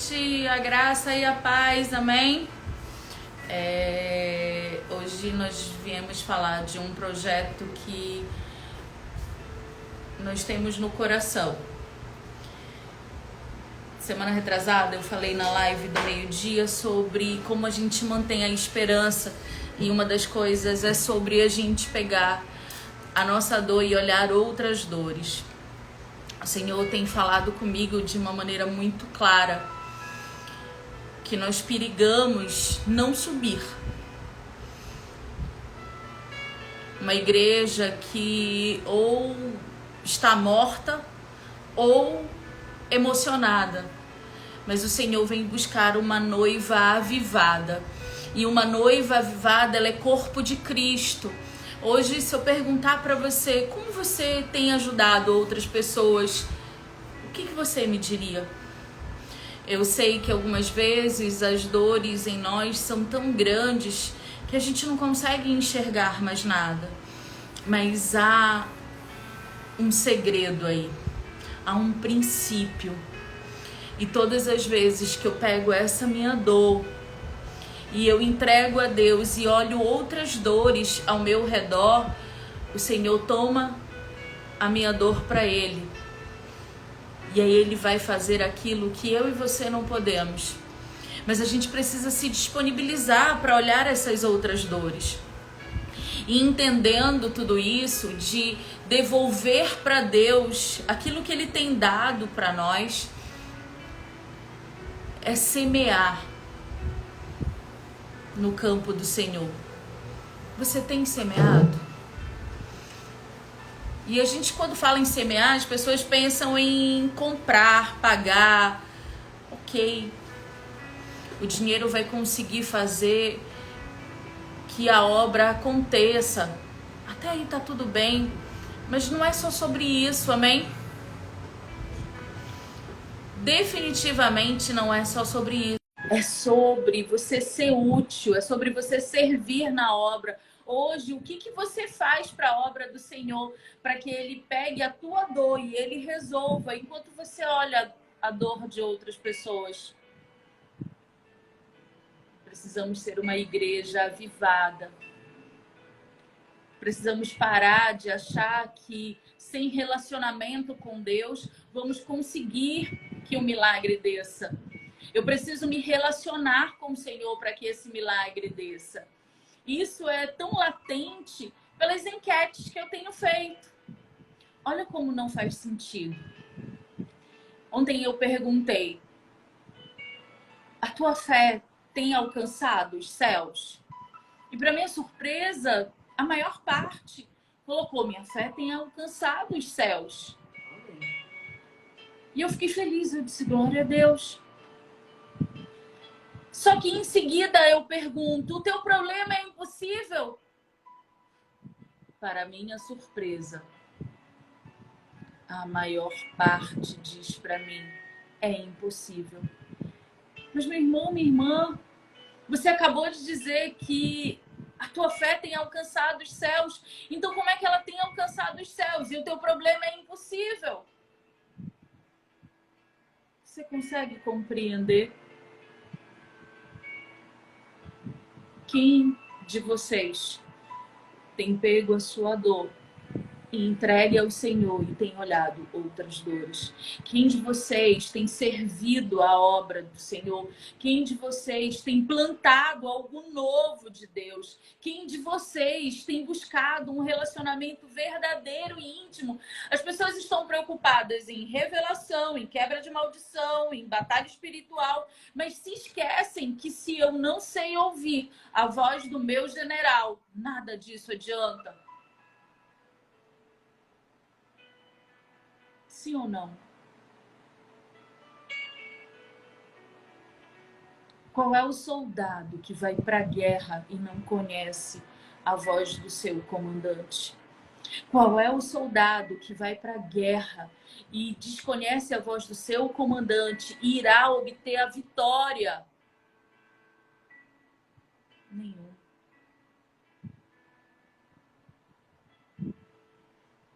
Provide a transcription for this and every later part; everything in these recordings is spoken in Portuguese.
noite, a graça e a paz, amém? Hoje nós viemos falar de um projeto que nós temos no coração. Semana retrasada eu falei na live do meio-dia sobre como a gente mantém a esperança, e uma das coisas é sobre a gente pegar a nossa dor e olhar outras dores. O Senhor tem falado comigo de uma maneira muito clara que nós perigamos não subir. Uma igreja que ou está morta ou emocionada. Mas o Senhor vem buscar uma noiva avivada. E uma noiva avivada, ela é corpo de Cristo. Hoje, se eu perguntar para você como você tem ajudado outras pessoas, o que você me diria? Eu sei que algumas vezes as dores em nós são tão grandes que a gente não consegue enxergar mais nada. Mas há um segredo aí, há um princípio. E todas as vezes que eu pego essa minha dor e eu entrego a Deus e olho outras dores ao meu redor, o Senhor toma a minha dor para Ele. E aí Ele vai fazer aquilo que eu e você não podemos. Mas a gente precisa se disponibilizar para olhar essas outras dores. E entendendo tudo isso, de devolver para Deus aquilo que Ele tem dado para nós, é semear no campo do Senhor. Você tem semeado? E a gente, quando fala em semear, as pessoas pensam em comprar, pagar. Ok. O dinheiro vai conseguir fazer que a obra aconteça. Até aí tá tudo bem. Mas não é só sobre isso, amém? Definitivamente não é só sobre isso. É sobre você ser útil, é sobre você servir na obra. Hoje, o que você faz para a obra do Senhor, para que Ele pegue a tua dor e Ele resolva, enquanto você olha a dor de outras pessoas? Precisamos ser uma igreja avivada. Precisamos parar de achar que sem relacionamento com Deus vamos conseguir que o milagre desça. Eu preciso me relacionar com o Senhor para que esse milagre desça. Isso é tão latente pelas enquetes que eu tenho feito. Olha como não faz sentido. Ontem eu perguntei: a tua fé tem alcançado os céus? E para minha surpresa, a maior parte colocou: minha fé tem alcançado os céus. E eu fiquei feliz, eu disse: glória a Deus. Só que em seguida eu pergunto: o teu problema é impossível? Para minha surpresa, a maior parte diz para mim: é impossível. Mas meu irmão, minha irmã, você acabou de dizer que a tua fé tem alcançado os céus. Então como é que ela tem alcançado os céus? E o teu problema é impossível? Você consegue compreender? Quem de vocês tem pego a sua dor e entregue ao Senhor e tem olhado outras dores? Quem de vocês tem servido a obra do Senhor? Quem de vocês tem plantado algo novo de Deus? Quem de vocês tem buscado um relacionamento verdadeiro e íntimo? As pessoas estão preocupadas em revelação, em quebra de maldição, em batalha espiritual, mas se esquecem que se eu não sei ouvir a voz do meu general, nada disso adianta. Sim ou não? Qual é o soldado que vai para a guerra e não conhece a voz do seu comandante? Qual é o soldado que vai para a guerra e desconhece a voz do seu comandante e irá obter a vitória? Nenhum.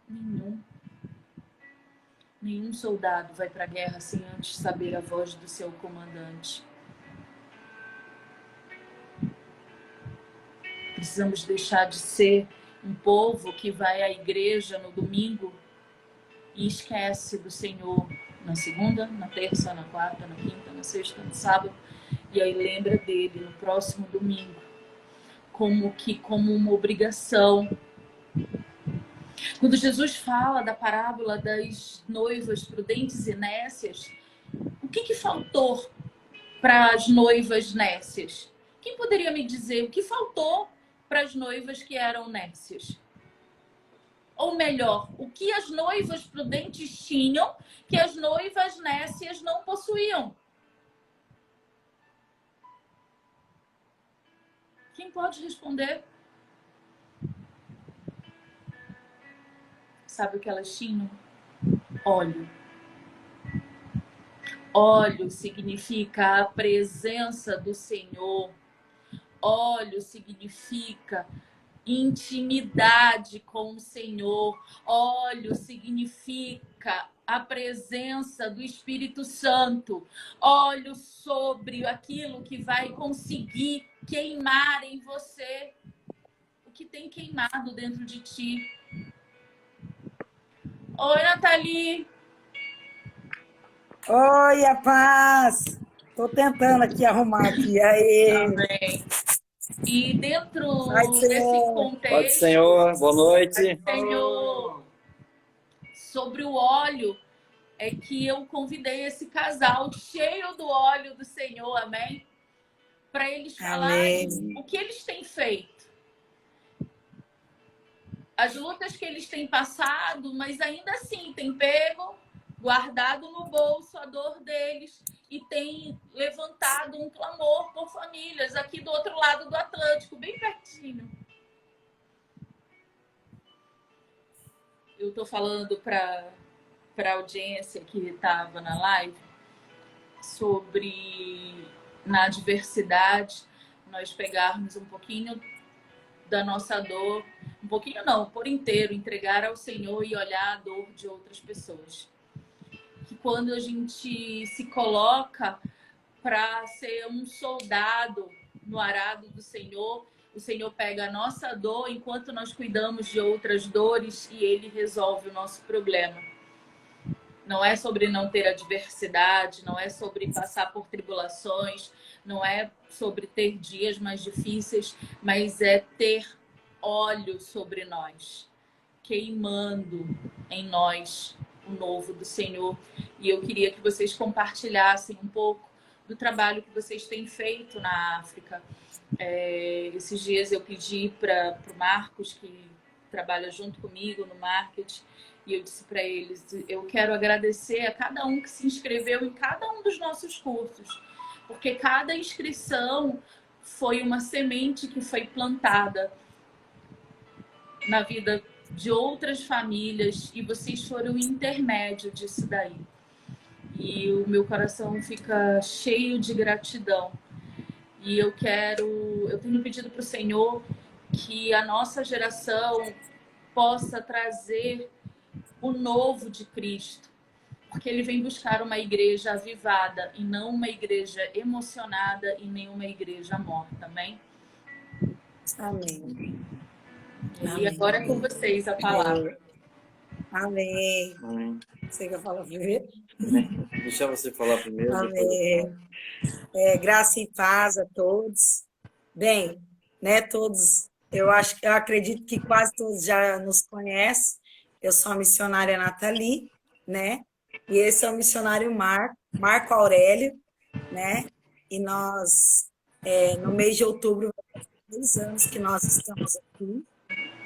Nenhum. Nenhum soldado vai para a guerra sem antes saber a voz do seu comandante. Precisamos deixar de ser um povo que vai à igreja no domingo e esquece do Senhor na segunda, na terça, na quarta, na quinta, na sexta, no sábado, e aí lembra dele no próximo domingo, como uma obrigação. Quando Jesus fala da parábola das noivas prudentes e nécias, o que faltou para as noivas nécias? Quem poderia me dizer o que faltou para as noivas que eram nécias? Ou melhor, o que as noivas prudentes tinham que as noivas nécias não possuíam? Quem pode responder? Sabe o que elas tinham? Óleo. Óleo significa a presença do Senhor. Óleo significa intimidade com o Senhor. Óleo significa a presença do Espírito Santo. Óleo sobre aquilo que vai conseguir queimar em você o que tem queimado dentro de ti. Oi, Nathalie. Oi, a paz! Tô tentando aqui arrumar aqui. Aí. Amém. E dentro Pai, desse Senhor. contexto, Pode, Senhor. Boa noite. Senhor, sobre o óleo, é que eu convidei esse casal cheio do óleo do Senhor, amém? Para eles falarem o que eles têm feito. As lutas que eles têm passado, mas ainda assim têm pego, guardado no bolso a dor deles e têm levantado um clamor por famílias aqui do outro lado do Atlântico, bem pertinho. Eu estou falando para a audiência que estava na live sobre, na adversidade, nós pegarmos um pouquinho da nossa dor, um pouquinho não, por inteiro, entregar ao Senhor e olhar a dor de outras pessoas. Que quando a gente se coloca para ser um soldado no arado do Senhor, o Senhor pega a nossa dor enquanto nós cuidamos de outras dores e Ele resolve o nosso problema. Não é sobre não ter adversidade, não é sobre passar por tribulações, não é sobre ter dias mais difíceis, mas é ter óleo sobre nós, queimando em nós o novo do Senhor. E eu queria que vocês compartilhassem um pouco do trabalho que vocês têm feito na África. Esses dias eu pedi para o Marcos, que trabalha junto comigo no marketing, e eu disse para eles, eu quero agradecer a cada um que se inscreveu em cada um dos nossos cursos, porque cada inscrição foi uma semente que foi plantada na vida de outras famílias e vocês foram o intermédio disso daí. E o meu coração fica cheio de gratidão. E eu tenho pedido para o Senhor que a nossa geração possa trazer o novo de Cristo, porque Ele vem buscar uma igreja avivada e não uma igreja emocionada e nem uma igreja morta, amém? Amém. E agora é com vocês a palavra. Amém. Amém. Você quer falar primeiro? Deixa você falar primeiro. Amém. Graça e paz a todos. Bem, né, todos, eu acredito que quase todos já nos conhecem. Eu sou a missionária Nathalie, né? E esse é o missionário Marco Aurélio, né? E nós, no mês de outubro, 2 anos que nós estamos aqui,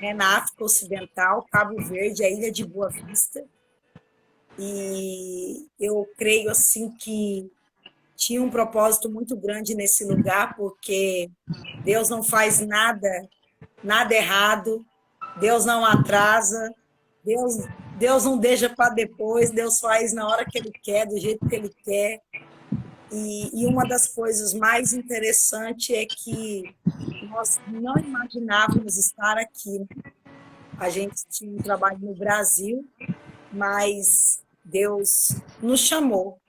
né, na África Ocidental, Cabo Verde, a Ilha de Boa Vista. E eu creio assim que tinha um propósito muito grande nesse lugar, porque Deus não faz nada errado, Deus não atrasa, Deus não deixa para depois, Deus faz na hora que Ele quer, do jeito que Ele quer. E uma das coisas mais interessantes é que nós não imaginávamos estar aqui. A gente tinha um trabalho no Brasil, mas Deus nos chamou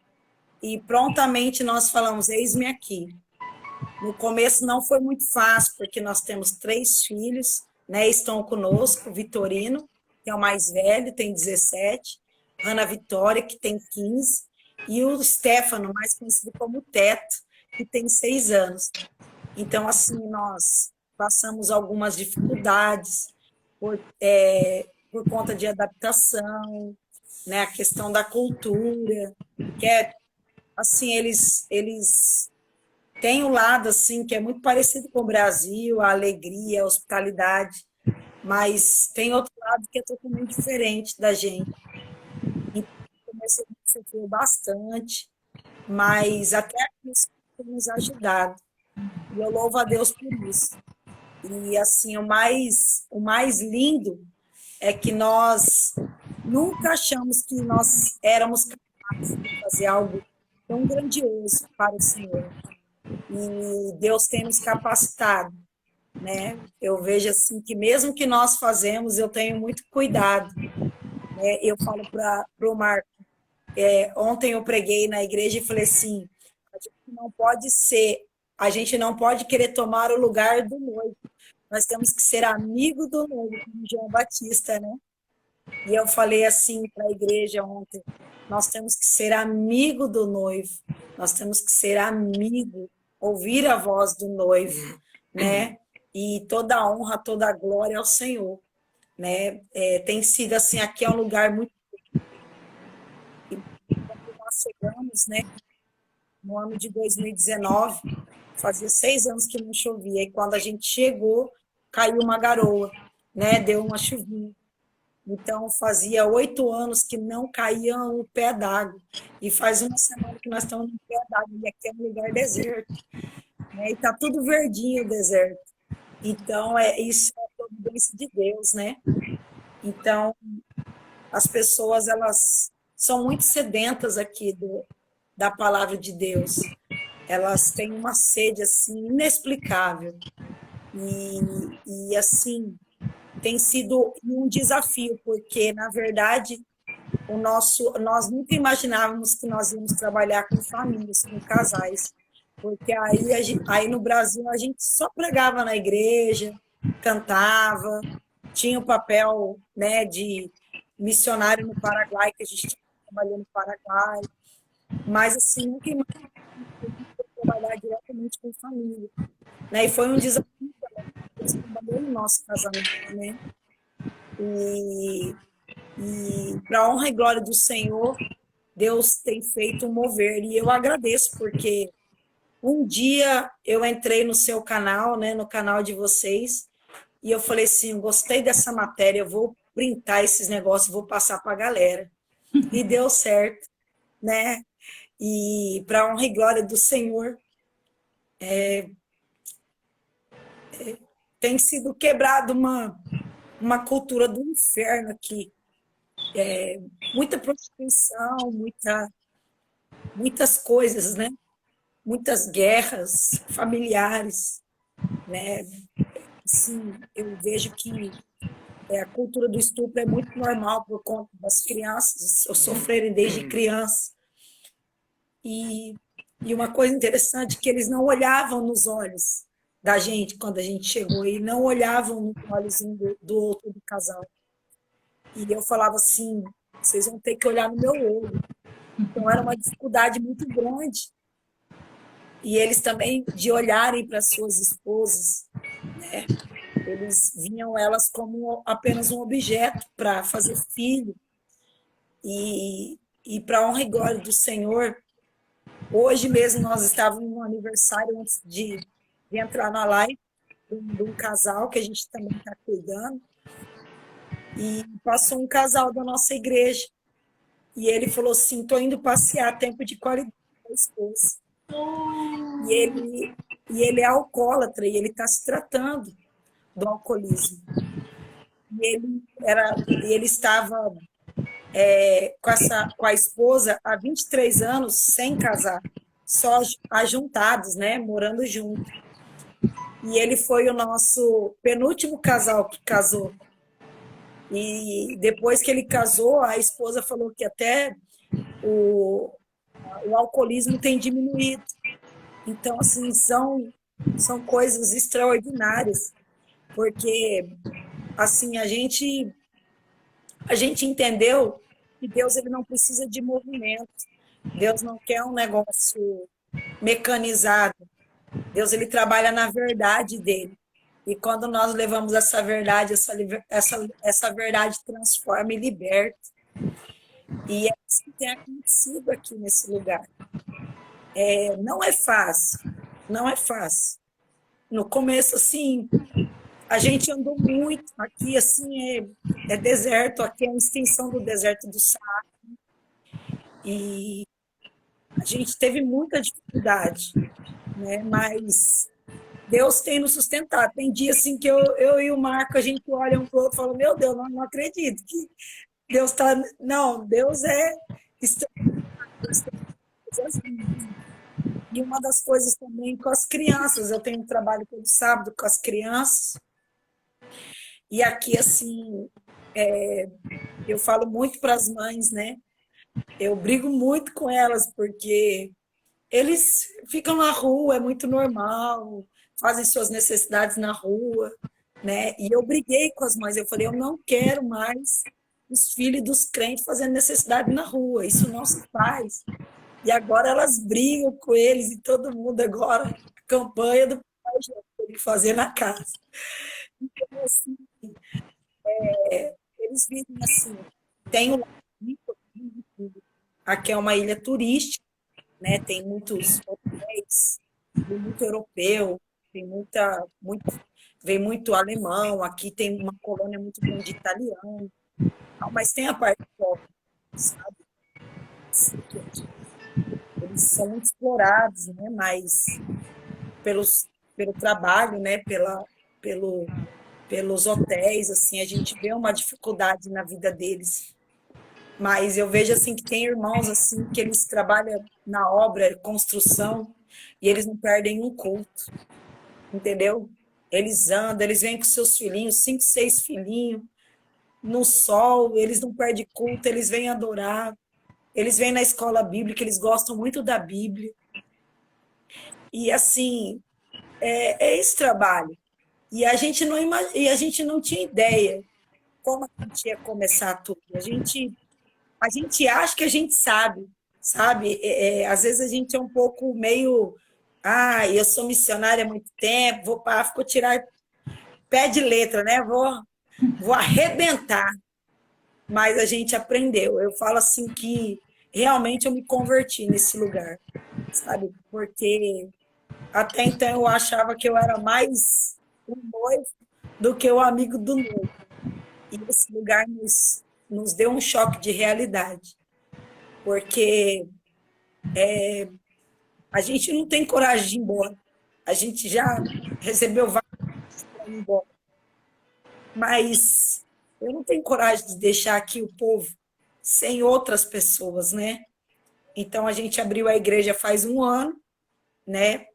e prontamente nós falamos, eis-me aqui. No começo não foi muito fácil, porque nós temos 3 filhos, né? Estão conosco, Vitorino, que é o mais velho, tem 17, Ana Vitória, que tem 15, e o Stefano, mais conhecido como Teto, que tem 6 anos. Então, assim, nós passamos algumas dificuldades por conta de adaptação, né? A questão da cultura, que é, assim, eles tem um lado assim que é muito parecido com o Brasil, a alegria, a hospitalidade, mas tem outro lado que é totalmente diferente da gente. Então, comecei a sofrer bastante, mas até isso tem nos ajudado. E eu louvo a Deus por isso. E assim, o mais lindo é que nós nunca achamos que nós éramos capazes de fazer algo tão grandioso para o Senhor. E Deus tem nos capacitado, né? Eu vejo assim que mesmo que nós fazemos, eu tenho muito cuidado, né? Eu falo para o Marco, ontem eu preguei na igreja e falei assim, a gente não pode querer tomar o lugar do noivo, nós temos que ser amigo do noivo, como João Batista, né? E eu falei assim para a igreja ontem, nós temos que ser amigo do noivo, nós temos que ser amigo, ouvir a voz do noivo, né? E toda a honra, toda a glória ao Senhor, né? Tem sido assim, aqui é um lugar muito... Quando nós chegamos, né? No ano de 2019, fazia 6 anos que não chovia, e quando a gente chegou, caiu uma garoa, né? Deu uma chuvinha. Então, fazia 8 anos que não caía um pé d'água. E faz uma semana que nós estamos no pé d'água, e aqui é um lugar deserto, né? E está tudo verdinho o deserto. Então, isso é a providência de Deus, né? Então, as pessoas, elas são muito sedentas aqui da palavra de Deus. Elas têm uma sede, assim, inexplicável. E assim, tem sido um desafio, porque, na verdade, nós nunca imaginávamos que nós íamos trabalhar com famílias, com casais, porque aí no Brasil a gente só pregava na igreja, cantava, tinha o papel, né, de missionário no Paraguai, que a gente trabalhou no Paraguai, mas assim, nunca imaginávamos trabalhar diretamente com família, né, e foi um desafio também, Deus trabalhou no nosso casamento, né, e para a honra e glória do Senhor, Deus tem feito um mover, e eu agradeço, porque um dia eu entrei no seu canal, né, no canal de vocês, e eu falei assim, gostei dessa matéria, eu vou printar esses negócios, vou passar para a galera. E deu certo, né? E para a honra e glória do Senhor, tem sido quebrada uma cultura do inferno aqui. Muita prostituição, muitas coisas, né? Muitas guerras familiares, né? Assim, eu vejo que a cultura do estupro é muito normal por conta das crianças sofrerem desde criança. E uma coisa interessante é que eles não olhavam nos olhos da gente quando a gente chegou, e não olhavam nos olhos do outro do casal. E eu falava assim, vocês vão ter que olhar no meu olho. Então era uma dificuldade muito grande. E eles também de olharem para suas esposas, né? Eles viam elas como apenas um objeto para fazer filho. E para a honra e glória do Senhor, hoje mesmo nós estávamos no aniversário antes de entrar na live de um casal que a gente também está cuidando. E passou um casal da nossa igreja. E ele falou assim, estou indo passear, tempo de qualidade com a esposa. E ele é alcoólatra, e ele está se tratando do alcoolismo. E ele estava com a esposa há 23 anos sem casar, só ajuntados, né, morando junto. E ele foi o nosso penúltimo casal que casou. E depois que ele casou, a esposa falou que até o, o alcoolismo tem diminuído. Então, assim, são coisas extraordinárias, porque, assim, a gente entendeu que Deus ele não precisa de movimento. Deus não quer um negócio mecanizado. Deus ele trabalha na verdade dele. E quando nós levamos essa verdade, essa verdade transforma e liberta. E é isso que tem acontecido aqui nesse lugar. Não é fácil, não é fácil. No começo, assim, a gente andou muito. Aqui, assim, é deserto, aqui é uma extensão do deserto do Saara. E a gente teve muita dificuldade, né? Mas Deus tem nos sustentado. Tem dia assim que eu e o Marco, a gente olha um para o outro e fala, meu Deus, não acredito que Deus está... Não, Deus é... E uma das coisas também com as crianças, eu tenho um trabalho todo sábado com as crianças, e aqui, assim, eu falo muito para as mães, né? Eu brigo muito com elas, porque eles ficam na rua, é muito normal, fazem suas necessidades na rua, né? E eu briguei com as mães, eu falei, eu não quero mais os filhos dos crentes fazendo necessidade na rua, isso não se faz. E agora elas brigam com eles e todo mundo agora, a campanha do pai tem que fazer na casa. Então, assim, eles vivem assim, tem um aqui é uma ilha turística, né? Tem muitos hotéis, tem muito europeu, tem vem muito alemão, aqui tem uma colônia muito grande de italiano, mas tem a parte pobre, sabe? Eles são muito explorados, né? Mas pelo trabalho, né? Pelos hotéis, assim, a gente vê uma dificuldade na vida deles. Mas eu vejo assim que tem irmãos assim que eles trabalham na obra, construção, e eles não perdem um culto, entendeu? Eles andam, eles vêm com seus filhinhos, 5, 6 filhinhos, no sol, eles não perdem culto, eles vêm adorar, eles vêm na escola bíblica, eles gostam muito da Bíblia. E assim, é esse trabalho. E e a gente não tinha ideia como a gente ia começar tudo. A gente acha que a gente sabe? Às vezes a gente é um pouco meio, eu sou missionária há muito tempo, vou para a África tirar pé de letra, né? Vou arrebentar. Mas a gente aprendeu. Eu falo assim que realmente eu me converti nesse lugar, sabe? Porque até então eu achava que eu era mais um noivo do que o amigo do noivo. E esse lugar nos deu um choque de realidade. Porque a gente não tem coragem de ir embora. A gente já recebeu vários para ir embora. Mas eu não tenho coragem de deixar aqui o povo sem outras pessoas, né? Então, a gente abriu a igreja faz 1 ano, né?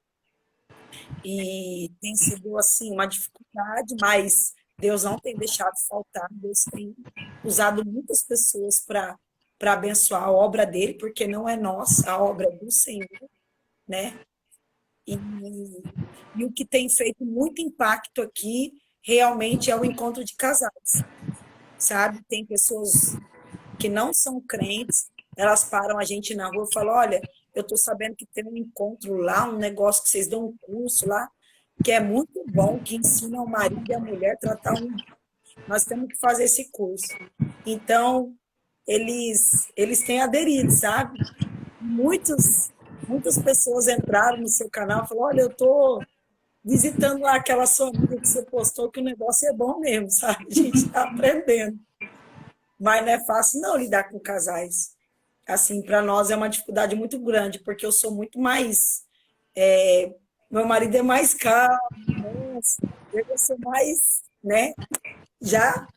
E tem sido, assim, uma dificuldade, mas Deus não tem deixado faltar. Deus tem usado muitas pessoas para abençoar a obra dele, porque não é nossa, a obra é do Senhor, né? E o que tem feito muito impacto aqui realmente é o encontro de casais, sabe? Tem pessoas que não são crentes, elas param a gente na rua e falam, olha, eu estou sabendo que tem um encontro lá, um negócio que vocês dão um curso lá, que é muito bom, que ensina o marido e a mulher a tratar um... Nós temos que fazer esse curso. Então, eles têm aderido, sabe? Muitas pessoas entraram no seu canal e falaram, olha, eu estou visitando lá aquela sua amiga que você postou, que o negócio é bom mesmo, sabe? A gente está aprendendo. Mas não é fácil não lidar com casais. Assim, para nós é uma dificuldade muito grande, porque eu sou muito mais... meu marido é mais calmo, eu sou mais, né? Já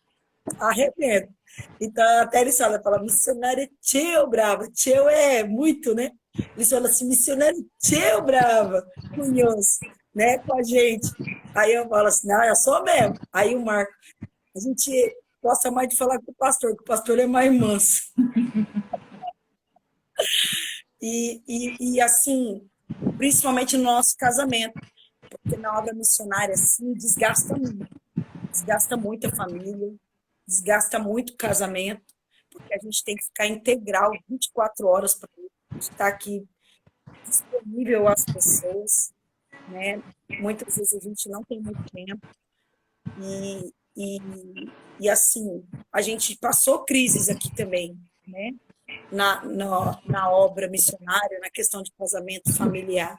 arrebento. Então, até eles falam, missionária tchau brava. Tchau é muito, né? Eles falam assim, missionária tchau brava, cunhoso, né? Com a gente. Aí eu falo assim, eu sou mesmo. Aí o Marco, a gente gosta mais de falar com o pastor, que o pastor é mais manso. E assim, principalmente no nosso casamento, porque na obra missionária, assim, desgasta muito a família, desgasta muito o casamento, porque a gente tem que ficar integral 24 horas para estar aqui disponível às pessoas, né? Muitas vezes a gente não tem muito tempo e, e assim, a gente passou crises aqui também, né? Na obra missionária, na questão de casamento familiar.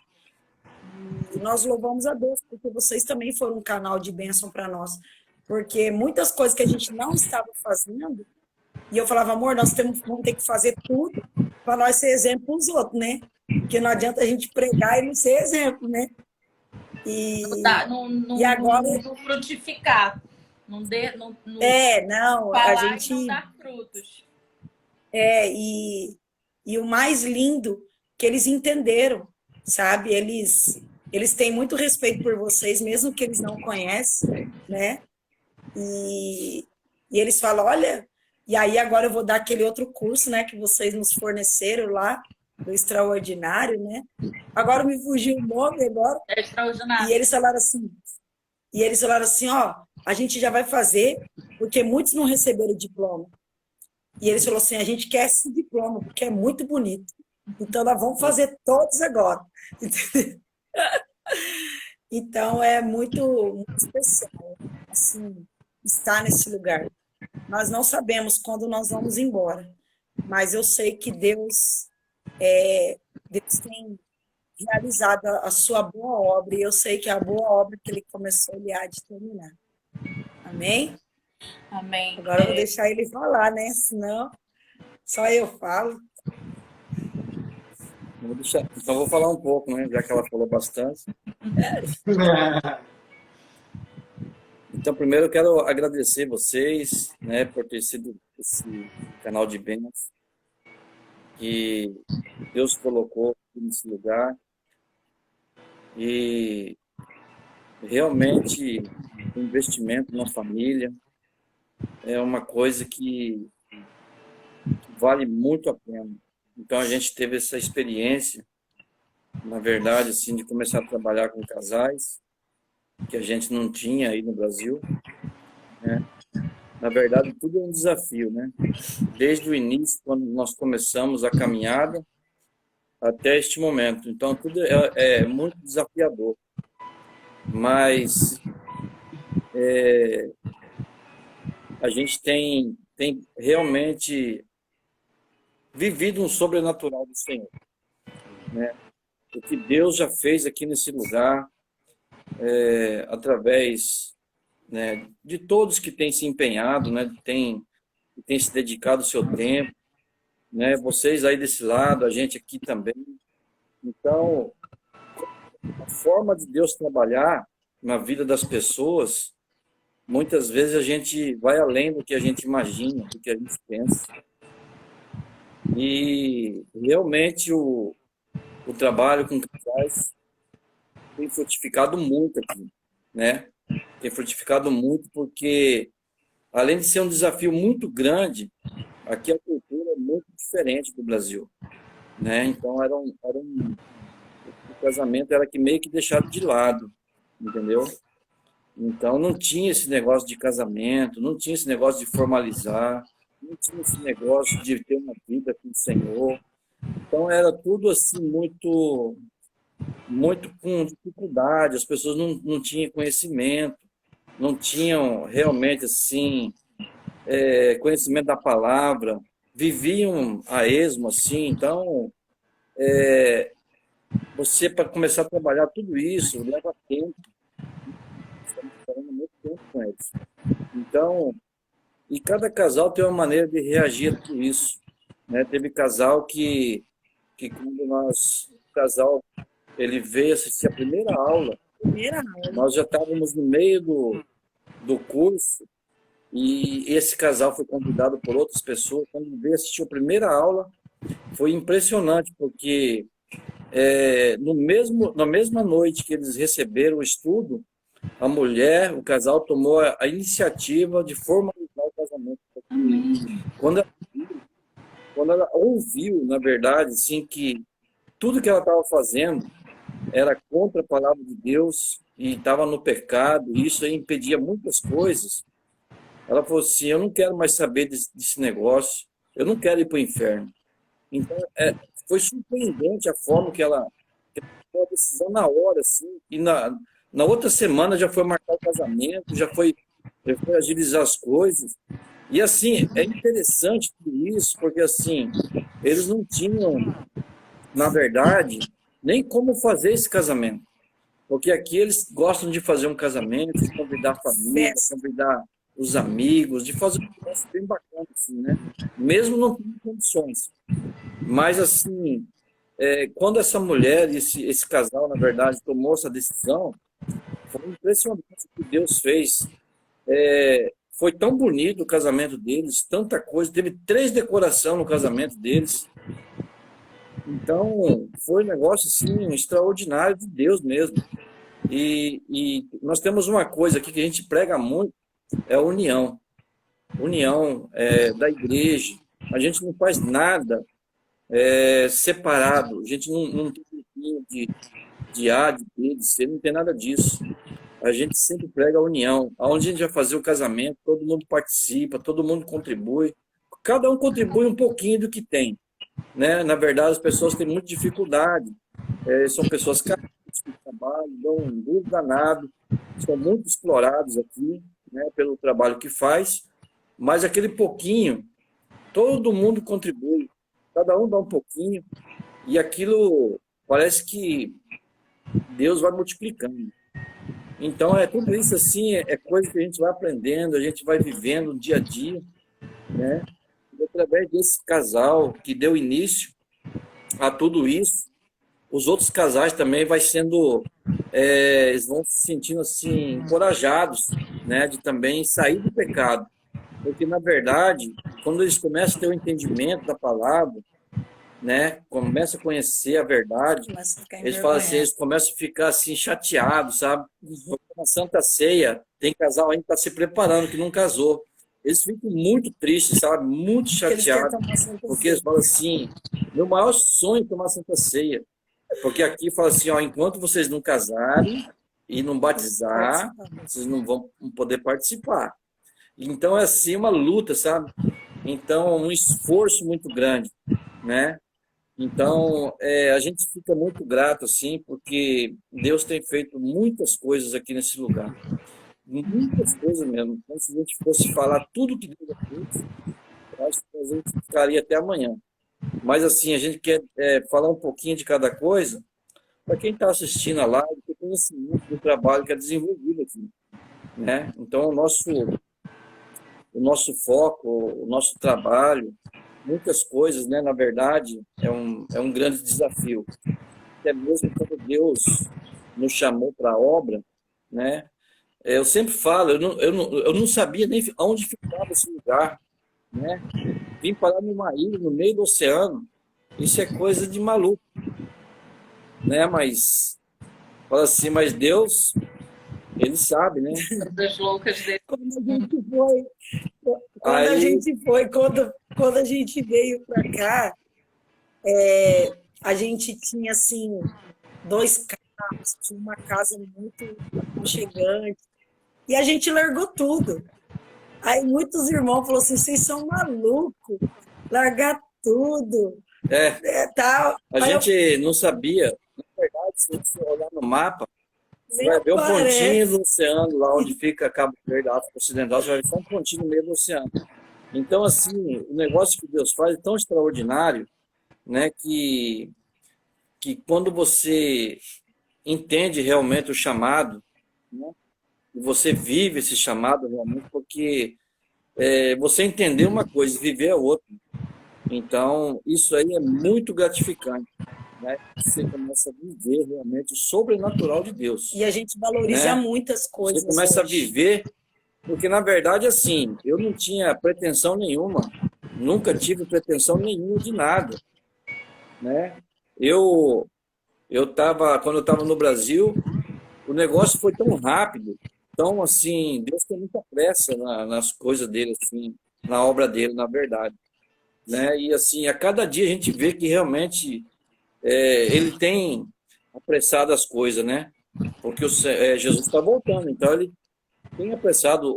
E nós louvamos a Deus, porque vocês também foram um canal de bênção para nós. Porque muitas coisas que a gente não estava fazendo, e eu falava, amor, vamos ter que fazer tudo para nós ser exemplo para os outros, né? Porque não adianta a gente pregar e não ser exemplo, né? E agora não frutificar, não a falar gente e não dar frutos. E o mais lindo que eles entenderam, sabe? Eles têm muito respeito por vocês, mesmo que eles não conhecem, né? E eles falam, olha, e aí agora eu vou dar aquele outro curso, né, que vocês nos forneceram lá, do Extraordinário, né? Agora me fugiu o nome agora. É Extraordinário. E eles falaram assim, ó, a gente já vai fazer, porque muitos não receberam diploma. E eles falaram assim, a gente quer esse diploma, porque é muito bonito. Então, nós vamos fazer todos agora. Então, é muito, muito especial, assim, estar nesse lugar. Nós não sabemos quando nós vamos embora, mas eu sei que Deus tem realizado a sua boa obra, e eu sei que a boa obra que Ele começou, Ele há de terminar. Amém? Amém. Agora eu vou deixar ele falar, né? Senão só eu falo. Então vou falar um pouco, né? Já que ela falou bastante. Então, primeiro eu quero agradecer vocês, né, por ter sido esse canal de bênçãos que Deus colocou aqui nesse lugar. E realmente o investimento na família é uma coisa que vale muito a pena. Então a gente teve essa experiência, na verdade, assim, de começar a trabalhar com casais que a gente não tinha aí no Brasil, né? Na verdade, tudo é um desafio, né? Desde o início, quando nós começamos a caminhada, até este momento. Então, tudo é muito desafiador. Mas a gente tem realmente vivido um sobrenatural do Senhor, né? O que Deus já fez aqui nesse lugar, através, né, de todos que têm se empenhado, né, que têm se dedicado o seu tempo, né, vocês aí desse lado, a gente aqui também. Então, a forma de Deus trabalhar na vida das pessoas, muitas vezes a gente vai além do que a gente imagina, do que a gente pensa. E realmente o trabalho com casais tem frutificado muito aqui, né? Tem frutificado muito porque, além de ser um desafio muito grande, aqui a cultura é muito diferente do Brasil, né? Então o casamento era que meio que deixado de lado, entendeu? Então não tinha esse negócio de casamento, não tinha esse negócio de formalizar, não tinha esse negócio de ter uma vida com o Senhor. Então era tudo assim muito com dificuldade, as pessoas não tinham conhecimento, não tinham realmente assim conhecimento da palavra, viviam a esmo assim. Então você, para começar a trabalhar tudo isso, leva tempo. Estamos esperando muito tempo com eles. Então, e cada casal tem uma maneira de reagir a tudo isso, né? Teve casal que quando o casal ele veio assistir a primeira aula, nós já estávamos no meio do curso, e esse casal foi convidado por outras pessoas. Quando veio assistir a primeira aula, foi impressionante, porque na mesma noite que eles receberam o estudo, o casal tomou a iniciativa de formalizar o casamento. Quando quando ela ouviu, na verdade, assim, que tudo que ela estava fazendo era contra a palavra de Deus e estava no pecado, e isso aí impedia muitas coisas, ela falou assim, eu não quero mais saber desse negócio, eu não quero ir para o inferno. Então, foi surpreendente a forma que ela tomou a decisão na hora, assim, e na outra semana já foi marcar o casamento, já foi agilizar as coisas. E, assim, é interessante tudo isso, porque, assim, eles não tinham, na verdade, nem como fazer esse casamento. Porque aqui eles gostam de fazer um casamento, de convidar a família, convidar os amigos, de fazer um negócio bem bacana, assim, né? Mesmo não tendo condições. Mas, assim, quando essa mulher, esse casal, na verdade, tomou essa decisão, foi impressionante o que Deus fez. Foi tão bonito o casamento deles, tanta coisa, teve 3 decorações no casamento deles. Então, foi um negócio assim, extraordinário de Deus mesmo. E nós temos uma coisa aqui que a gente prega muito, é a união. União da igreja. A gente não faz nada separado. A gente não tem grupinho de A, de B, de C, não tem nada disso. A gente sempre prega a união. Onde a gente vai fazer o casamento, todo mundo participa, todo mundo contribui. Cada um contribui um pouquinho do que tem. Né? Na verdade, as pessoas têm muita dificuldade. São pessoas carentes que trabalham, dão um duro danado, são muito explorados aqui, né, pelo trabalho que faz, mas aquele pouquinho, todo mundo contribui, cada um dá um pouquinho, e aquilo parece que Deus vai multiplicando. Então, tudo isso assim, é coisa que a gente vai aprendendo, a gente vai vivendo dia a dia, né? E através desse casal que deu início a tudo isso, os outros casais também eles vão se sentindo assim encorajados, né, de também sair do pecado, porque na verdade, quando eles começam a ter o entendimento da palavra, né, começam a conhecer a verdade, eles falam assim, eles começam a ficar assim chateados, sabe? Na Santa Ceia tem casal ainda que está se preparando que não casou. Eles ficam muito tristes, sabe? Muito chateados, porque eles falam assim, meu maior sonho é tomar Santa Ceia. Porque aqui fala assim, ó, enquanto vocês não casarem e não batizar, vocês não vão poder participar. Então é assim uma luta, sabe? Então um esforço muito grande, né? Então a gente fica muito grato assim, porque Deus tem feito muitas coisas aqui nesse lugar, muitas coisas mesmo. Então, se a gente fosse falar tudo que Deus fez, eu acho que a gente ficaria até amanhã. Mas, assim, a gente quer falar um pouquinho de cada coisa para quem está assistindo a live, ter conhecimento do trabalho que é desenvolvido aqui, né? Então, o nosso foco, o nosso trabalho, muitas coisas, né? Na verdade, é um grande desafio. Até mesmo quando Deus nos chamou para a obra, né? Eu sempre falo, eu não sabia nem onde ficava esse lugar, né? Vim parar numa ilha, no meio do oceano. Isso é coisa de maluco, né? Mas, fala assim, mas Deus, Ele sabe, né? Das loucas dele. Quando a gente veio para cá, a gente tinha, assim, 2 carros, tinha uma casa muito aconchegante, e a gente largou tudo. Aí muitos irmãos falaram assim, vocês são malucos, largar tudo. Tal. A gente não sabia, na verdade, se você olhar no mapa, você vai ver um pontinho do oceano, lá onde fica Cabo Verde, África Ocidental, você vai ver só um pontinho no meio do oceano. Então, assim, o negócio que Deus faz é tão extraordinário, né, que quando você entende realmente o chamado, né, e você vive esse chamado realmente, porque você entender uma coisa e viver a outra. Então, isso aí é muito gratificante, né? Você começa a viver realmente o sobrenatural de Deus. E a gente valoriza, né, muitas coisas. Você começa hoje a viver, porque na verdade, assim, eu não tinha pretensão nenhuma, nunca tive pretensão nenhuma de nada, né? Quando eu estava no Brasil, o negócio foi tão rápido, então, assim, Deus tem muita pressa nas coisas dele, assim, na obra dele, na verdade. né? E assim, a cada dia a gente vê que realmente ele tem apressado as coisas, né? Porque Jesus está voltando, então ele tem apressado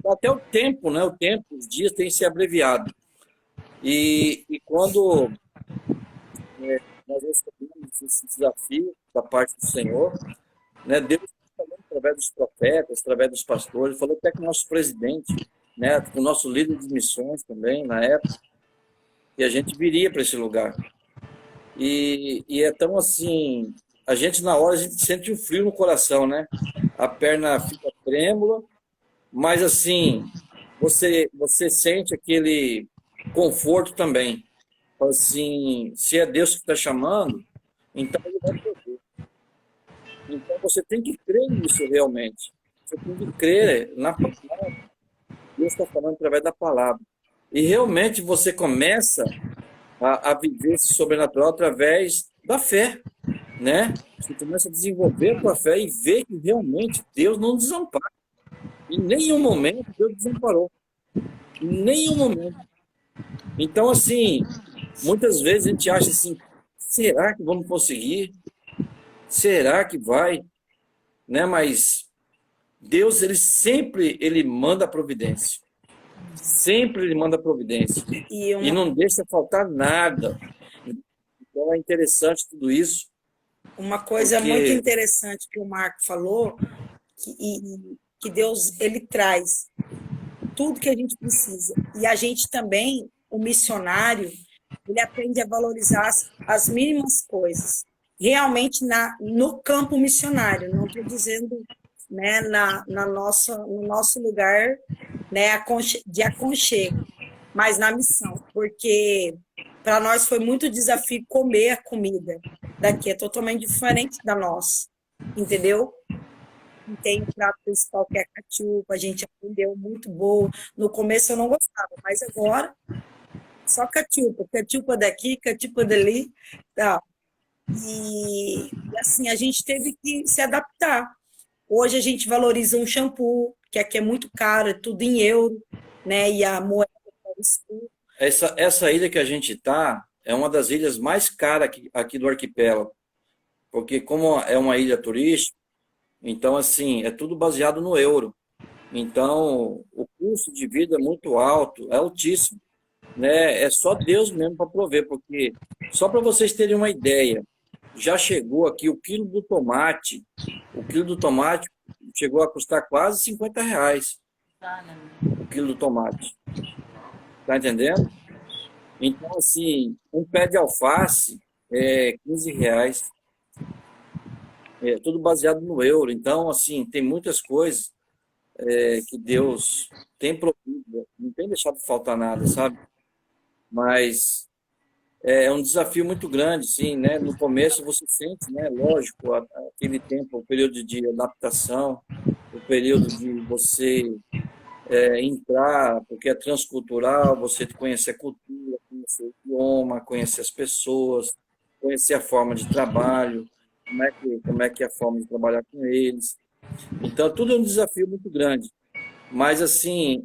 até o tempo, né? O tempo, os dias têm se abreviado. E quando nós recebemos esse desafio da parte do Senhor, né? Deus falou através dos profetas, através dos pastores, falou até com o nosso presidente, né? Com o nosso líder de missões também, na época, que a gente viria para esse lugar. E é tão assim, a gente na hora a gente sente um frio no coração, né? A perna fica trêmula, mas assim, você sente aquele conforto também. Assim, se é Deus que está chamando, então ele vai poder. Então você tem que crer nisso realmente. Você tem que crer na palavra. Deus está falando através da palavra. E realmente você começa a viver esse sobrenatural através da fé, né? Você começa a desenvolver a tua fé e ver que realmente Deus não desampara. Em nenhum momento Deus desamparou. Em nenhum momento. Então, assim, muitas vezes a gente acha assim, será que vamos conseguir? Será que vai? Né? Mas Deus, ele manda a providência. Sempre ele manda a providência. E não deixa faltar nada. Então é interessante tudo isso. Uma coisa muito interessante que o Marco falou, que Deus ele traz tudo que a gente precisa. E a gente também, o missionário, ele aprende a valorizar as mínimas coisas. Realmente no campo missionário, não estou dizendo, né, no nosso lugar, né, de aconchego, mas na missão, porque para nós foi muito desafio comer a comida daqui, é totalmente diferente da nossa, entendeu? Não tem um prato principal que é a catiupa, a gente aprendeu muito boa. No começo eu não gostava, mas agora só catiupa daqui, catiupa dali, tá. E assim, a gente teve que se adaptar. Hoje a gente valoriza um shampoo, que aqui é muito caro, é tudo em euro, né? E a moeda é escura. Essa ilha que a gente está é uma das ilhas mais caras aqui do arquipélago. Porque como é uma ilha turística, então, assim, é tudo baseado no euro. Então, o custo de vida é muito alto, é altíssimo, né? É só Deus mesmo para prover, porque só para vocês terem uma ideia, já chegou aqui o quilo do tomate chegou a custar quase R$ 50. O quilo do tomate. Tá entendendo? Então, assim, um pé de alface é R$ 15. É tudo baseado no euro. Então, assim, tem muitas coisas que Deus tem provido, não tem deixado faltar nada, sabe? Mas é um desafio muito grande, sim, né? No começo você sente, né? Lógico, aquele tempo, o período de adaptação, o período de você entrar, porque é transcultural, você conhecer a cultura, conhecer o idioma, conhecer as pessoas, conhecer a forma de trabalho, como é que é a forma de trabalhar com eles. Então, tudo é um desafio muito grande. Mas, assim,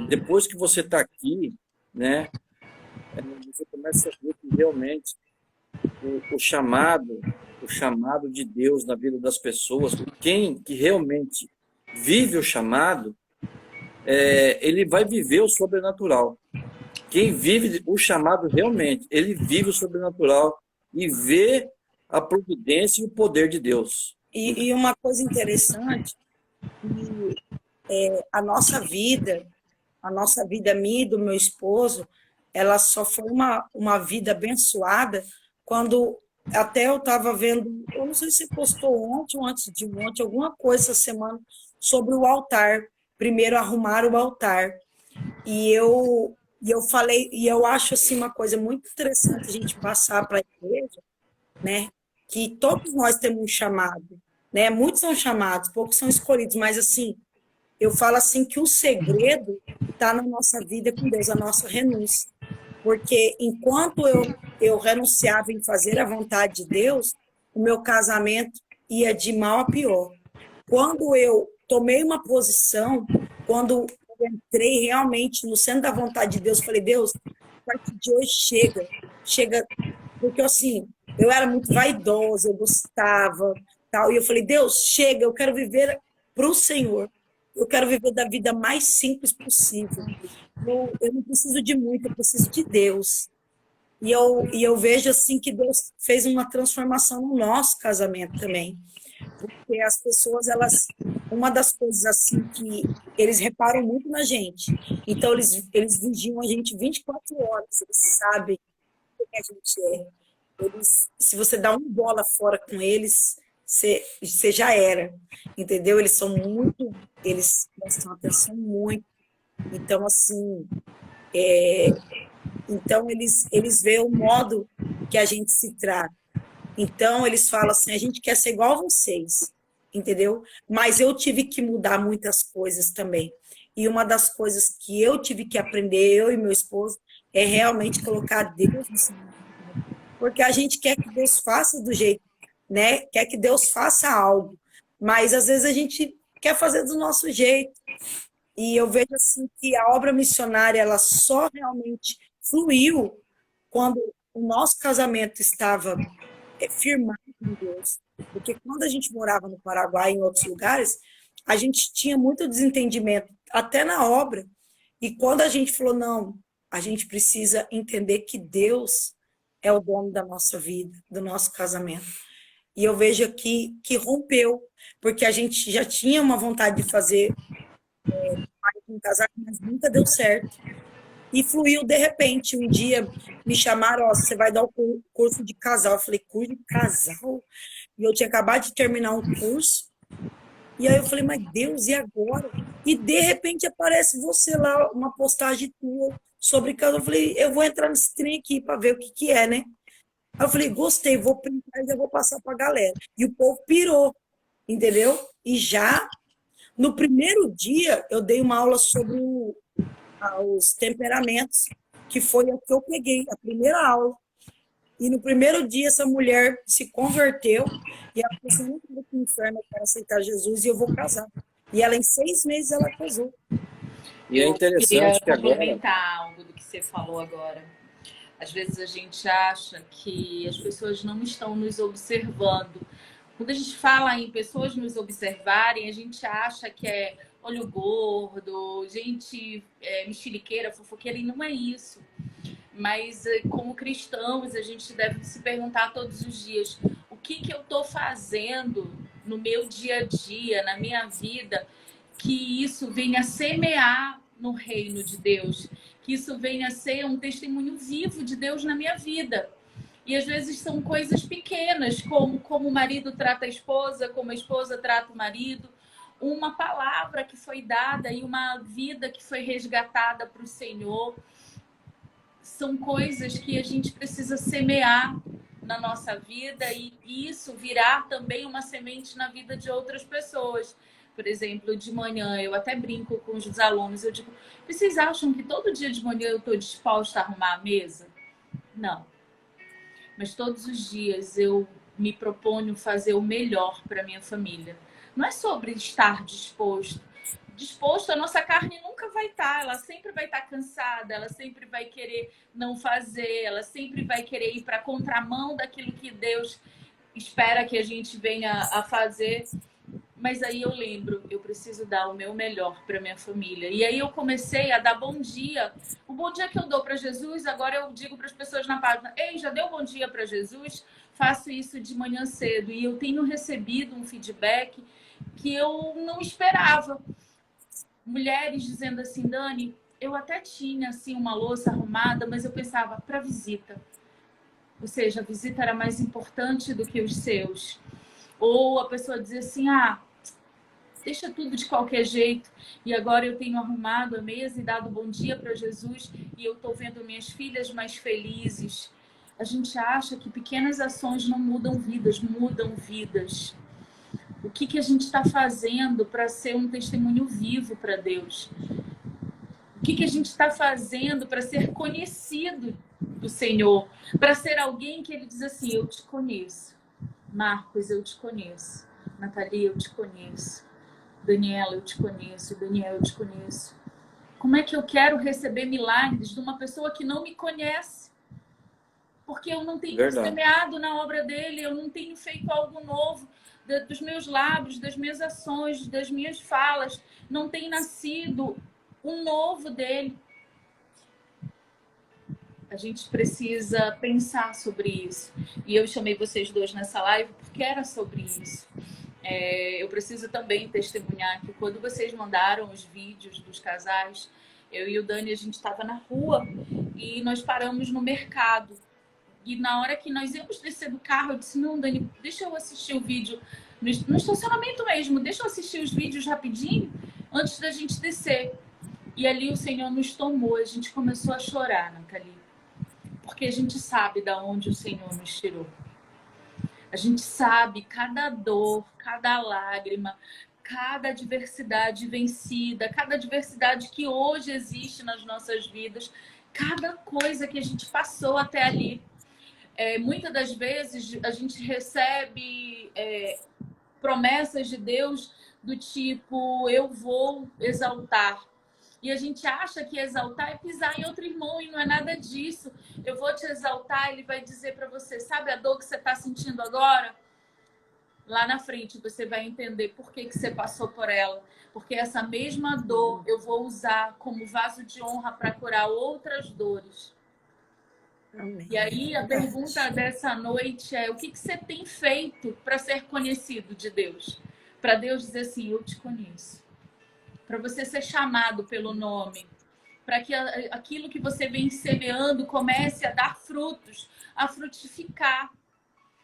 depois que você está aqui, né, você começa a ver que realmente o chamado de Deus na vida das pessoas, quem que realmente vive o chamado, ele vai viver o sobrenatural. Quem vive o chamado realmente, ele vive o sobrenatural e vê a providência e o poder de Deus. E uma coisa interessante, a nossa vida, minha e do meu esposo, ela só foi uma vida abençoada quando até eu estava vendo, eu não sei se você postou ontem ou antes de ontem, alguma coisa essa semana sobre o altar, primeiro arrumar o altar. E eu falei, e eu acho assim uma coisa muito interessante a gente passar para a igreja, né? Que todos nós temos um chamado, né? Muitos são chamados, poucos são escolhidos, mas assim, eu falo assim que o segredo está na nossa vida com Deus, a nossa renúncia. Porque enquanto eu renunciava em fazer a vontade de Deus, o meu casamento ia de mal a pior. Quando eu tomei uma posição, quando eu entrei realmente no centro da vontade de Deus, falei, Deus, partir de hoje chega, porque assim, eu era muito vaidosa, eu gostava, tal, e eu falei, Deus, chega, eu quero viver para o Senhor, eu quero viver da vida mais simples possível. Eu não preciso de muito, eu preciso de Deus. E eu vejo assim que Deus fez uma transformação no nosso casamento também. Porque as pessoas, uma das coisas assim que eles reparam muito na gente. Então, eles vigiam a gente 24 horas, eles sabem quem a gente é. Se você dá uma bola fora com eles, você já era, entendeu? Eles prestam atenção muito. Então, assim, eles veem o modo que a gente se trata. Então, eles falam assim, a gente quer ser igual a vocês, entendeu? Mas eu tive que mudar muitas coisas também. E uma das coisas que eu tive que aprender, eu e meu esposo, é realmente colocar Deus no segundo plano. Porque a gente quer que Deus faça do jeito, né? Quer que Deus faça algo. Mas, às vezes, a gente quer fazer do nosso jeito. E eu vejo assim que a obra missionária ela só realmente fluiu quando o nosso casamento estava firmado em Deus. Porque quando a gente morava no Paraguai e em outros lugares, a gente tinha muito desentendimento, até na obra. E quando a gente falou, não, a gente precisa entender que Deus é o dono da nossa vida, do nosso casamento. E eu vejo aqui que rompeu, porque a gente já tinha uma vontade de fazer um casamento, mas nunca deu certo. E fluiu de repente. Um dia me chamaram, ó, você vai dar o curso de casal. Eu falei, curso de casal? E eu tinha acabado de terminar um curso. E aí eu falei, mas Deus, e agora? E de repente aparece você lá, uma postagem tua sobre casal. Eu falei, eu vou entrar nesse trem aqui para ver o que que é, né? Aí eu falei, gostei, vou printar e já vou passar para a galera. E o povo pirou, entendeu? E já no primeiro dia eu dei uma aula sobre os temperamentos, que foi o que eu peguei, a primeira aula. E no primeiro dia essa mulher se converteu e ela falou assim, não quero para o inferno, eu quero aceitar Jesus e eu vou casar. E ela, em 6 meses, ela casou. E é Eu queria interessante que agora... complementar algo do que você falou agora. Às vezes a gente acha que as pessoas não estão nos observando. Quando a gente fala em pessoas nos observarem, a gente acha que é olho gordo, gente mexeriqueira, fofoqueira, e não é isso. Mas como cristãos, a gente deve se perguntar todos os dias, o que eu estou fazendo no meu dia a dia, na minha vida, que isso venha semear no reino de Deus, que isso venha ser um testemunho vivo de Deus na minha vida. E às vezes são coisas pequenas, como o marido trata a esposa, como a esposa trata o marido, uma palavra que foi dada e uma vida que foi resgatada para o Senhor. São coisas que a gente precisa semear na nossa vida e isso virar também uma semente na vida de outras pessoas. Por exemplo, de manhã, eu até brinco com os alunos, eu digo, vocês acham que todo dia de manhã eu estou disposta a arrumar a mesa? Não. Mas todos os dias eu me proponho fazer o melhor para minha família. Não é sobre estar disposto. Disposto, a nossa carne nunca vai estar, ela sempre vai estar cansada, ela sempre vai querer não fazer, ela sempre vai querer ir para a contramão daquilo que Deus espera que a gente venha a fazer. Mas aí eu lembro, eu preciso dar o meu melhor para minha família. E aí eu comecei a dar bom dia. O bom dia que eu dou para Jesus, agora eu digo para as pessoas na página, ei, já deu bom dia para Jesus? Faço isso de manhã cedo. E eu tenho recebido um feedback que eu não esperava. Mulheres dizendo assim, Dani, eu até tinha assim uma louça arrumada, mas eu pensava para visita. Ou seja, a visita era mais importante do que os seus. Ou a pessoa dizia assim, deixa tudo de qualquer jeito e agora eu tenho arrumado a mesa e dado bom dia para Jesus e eu estou vendo minhas filhas mais felizes. A gente acha que pequenas ações não mudam vidas, mudam vidas. O que a gente está fazendo para ser um testemunho vivo para Deus? O que a gente está fazendo para ser conhecido do Senhor? Para ser alguém que Ele diz assim, eu te conheço. Marcos, eu te conheço. Natalia, eu te conheço. Daniela, eu te conheço. Daniel, eu te conheço. Como é que eu quero receber milagres de uma pessoa que não me conhece? Porque eu não tenho semeado na obra dele, eu não tenho feito algo novo dos meus lábios, das minhas ações, das minhas falas. Não tem nascido o novo dele. A gente precisa pensar sobre isso. E eu chamei vocês dois nessa live porque era sobre isso. Eu preciso também testemunhar que quando vocês mandaram os vídeos dos casais, eu e o Dani, a gente estava na rua e nós paramos no mercado. E na hora que nós íamos descer do carro, eu disse, não, Dani, deixa eu assistir o vídeo no estacionamento mesmo, deixa eu assistir os vídeos rapidinho antes da gente descer. E ali o Senhor nos tomou, a gente começou a chorar, Nathalie, porque a gente sabe de onde o Senhor nos tirou. A gente sabe cada dor, cada lágrima, cada adversidade vencida, cada adversidade que hoje existe nas nossas vidas, cada coisa que a gente passou até ali. Muitas das vezes a gente recebe promessas de Deus do tipo, eu vou exaltar. E a gente acha que exaltar é pisar em outro irmão e não é nada disso. Eu vou te exaltar, ele vai dizer para você, sabe a dor que você está sentindo agora? Lá na frente você vai entender por que você passou por ela. Porque essa mesma dor eu vou usar como vaso de honra para curar outras dores. Amém. E aí a pergunta dessa noite é, o que você tem feito para ser conhecido de Deus? Para Deus dizer assim, eu te conheço. Para você ser chamado pelo nome, para que aquilo que você vem semeando comece a dar frutos, a frutificar.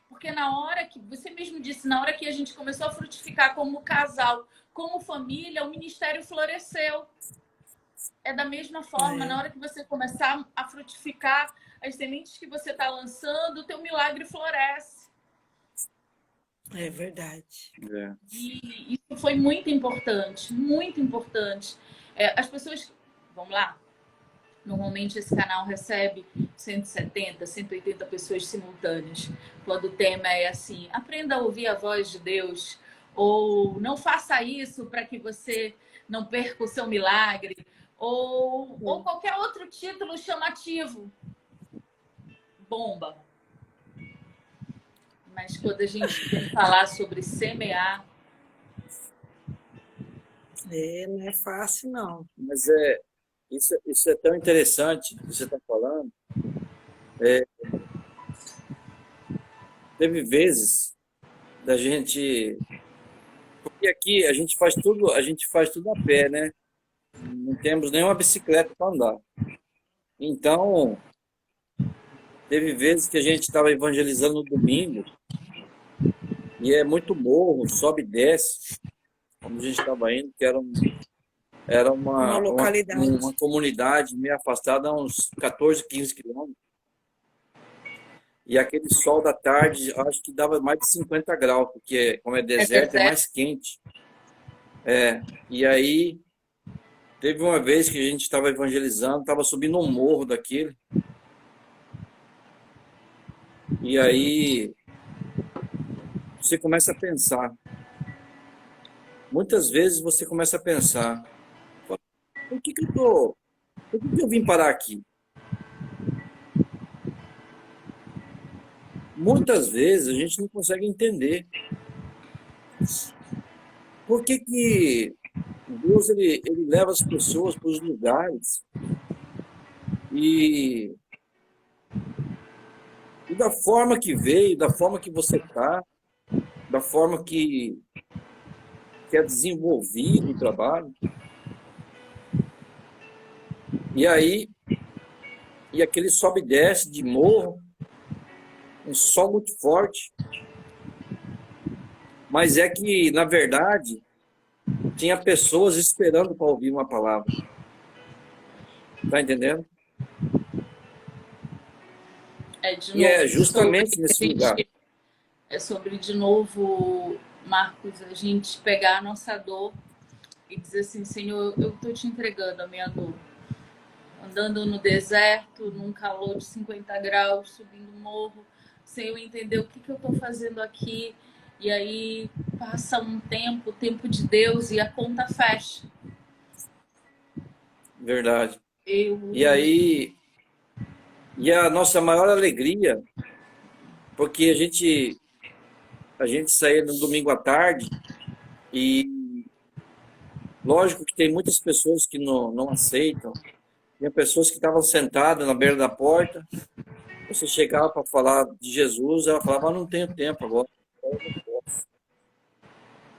Porque na hora que, você mesmo disse, na hora que a gente começou a frutificar como casal, como família, o ministério floresceu. É da mesma forma, na hora que você começar a frutificar as sementes que você está lançando, o teu milagre floresce. É verdade. E isso foi muito importante, muito importante. As pessoas, vamos lá, normalmente esse canal recebe 170, 180 pessoas simultâneas. Quando o tema é assim, aprenda a ouvir a voz de Deus, ou não faça isso para que você não perca o seu milagre, ou qualquer outro título chamativo. Bomba. Mas quando a gente vem falar sobre semear... não é fácil, não. Mas isso é tão interessante que você está falando. Teve vezes da gente... Porque aqui a gente faz tudo a pé, né? Não temos nenhuma bicicleta para andar. Então, teve vezes que a gente estava evangelizando no domingo e é muito morro, sobe e desce, como a gente estava indo, que era uma localidade, uma comunidade meio afastada, uns 14, 15 quilômetros. E aquele sol da tarde, acho que dava mais de 50 graus, porque como é deserto, é mais quente. E aí, teve uma vez que a gente estava evangelizando, estava subindo um morro daquele. E aí, você começa a pensar. Muitas vezes você começa a pensar, por que eu vim parar aqui? Muitas vezes a gente não consegue entender. Por que Deus ele leva as pessoas para os lugares e da forma que veio, da forma que você está, da forma que é desenvolvido o trabalho. E aí, aquele sobe e desce de morro, um sol muito forte. Mas é que, na verdade, tinha pessoas esperando para ouvir uma palavra. Tá entendendo? E é justamente nesse lugar. É sobre, de novo, Marcos, a gente pegar a nossa dor e dizer assim, Senhor, eu estou te entregando a minha dor. Andando no deserto, num calor de 50 graus, subindo um morro, sem eu entender o que eu estou fazendo aqui. E aí passa um tempo, o tempo de Deus, e a conta fecha. verdade. Eu. E aí, e a nossa maior alegria, porque a gente saía no domingo à tarde e lógico que tem muitas pessoas que não aceitam. Tinha pessoas que estavam sentadas na beira da porta. Você chegava para falar de Jesus, ela falava, não tenho tempo agora.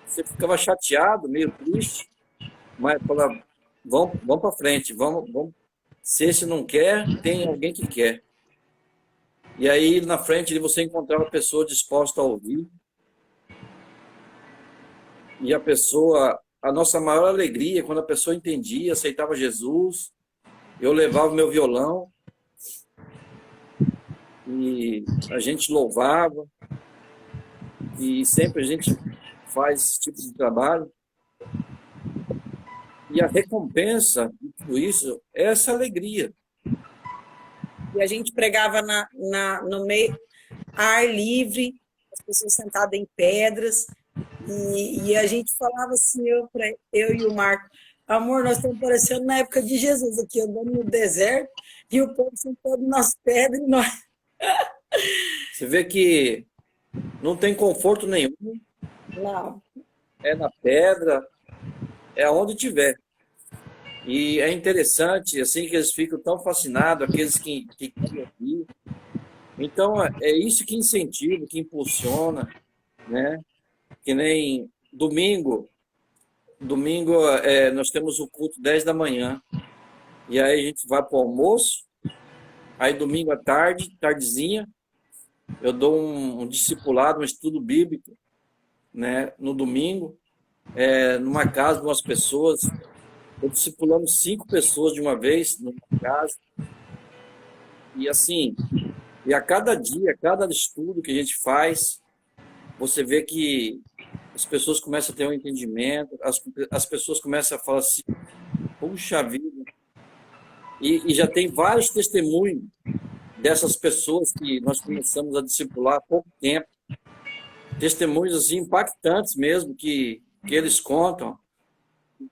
Você ficava chateado, meio triste, mas falava, vamos para frente, vamos. Se esse não quer, tem alguém que quer. E aí, na frente, você encontrava a pessoa disposta a ouvir. E a nossa maior alegria, quando a pessoa entendia, aceitava Jesus, eu levava o meu violão e a gente louvava, e sempre a gente faz esse tipo de trabalho. E a recompensa de tudo isso é essa alegria. E a gente pregava no meio, ar livre, as pessoas sentadas em pedras, e a gente falava assim, eu e o Marco, amor, nós estamos parecendo na época de Jesus aqui, andando no deserto, e o povo sentado nas pedras, e nós... Você vê que não tem conforto nenhum, Não, é na pedra, é aonde tiver. E é interessante, assim, que eles ficam tão fascinados, aqueles que querem ouvir. Então, é isso que incentiva, que impulsiona, né? Que nem domingo nós temos o culto 10 da manhã, e aí a gente vai para o almoço, aí domingo à tarde, tardezinha, eu dou um discipulado, um estudo bíblico, né? No domingo, numa casa de umas pessoas, eu discipulando 5 pessoas de uma vez, numa casa, e assim, e a cada dia, a cada estudo que a gente faz, você vê que as pessoas começam a ter um entendimento, as pessoas começam a falar assim, puxa vida, e já tem vários testemunhos dessas pessoas que nós começamos a discipular há pouco tempo, testemunhos assim, impactantes mesmo, que eles contam.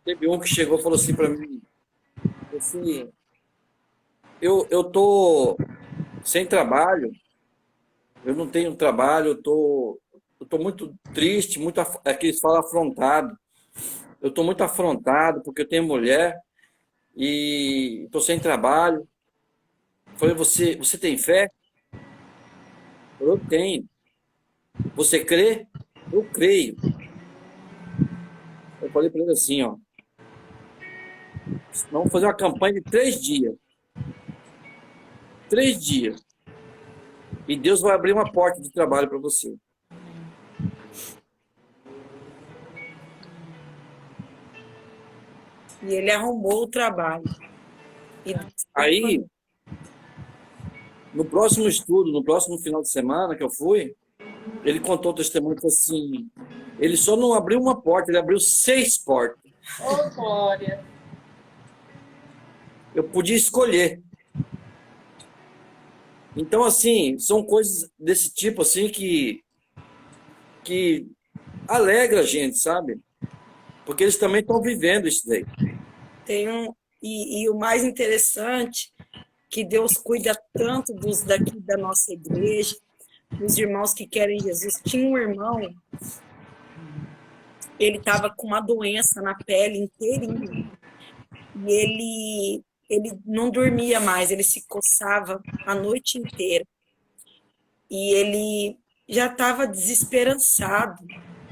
Teve um que chegou e falou assim para mim, assim, eu tô sem trabalho, eu não tenho trabalho, eu tô muito triste, muito, aqui eles falam afrontado. Eu tô muito afrontado porque eu tenho mulher e tô sem trabalho. Falei, você tem fé? Eu tenho. Você crê? Eu creio. Eu falei para ele assim, ó, vamos fazer uma campanha de 3 dias. 3 dias. E Deus vai abrir uma porta de trabalho para você. e ele arrumou o trabalho. E Aí, no próximo estudo, no próximo final de semana que eu fui, ele contou o testemunho e falou assim, ele só não abriu uma porta, ele abriu 6 portas. Oh, glória. Eu podia escolher. Então, assim, são coisas desse tipo, assim, que alegra a gente, sabe? Porque eles também estão vivendo isso daí. e o mais interessante, que Deus cuida tanto dos daqui da nossa igreja, dos irmãos que querem Jesus. Tinha um irmão, ele estava com uma doença na pele inteirinha, e ele não dormia mais, ele se coçava a noite inteira. E ele já estava desesperançado,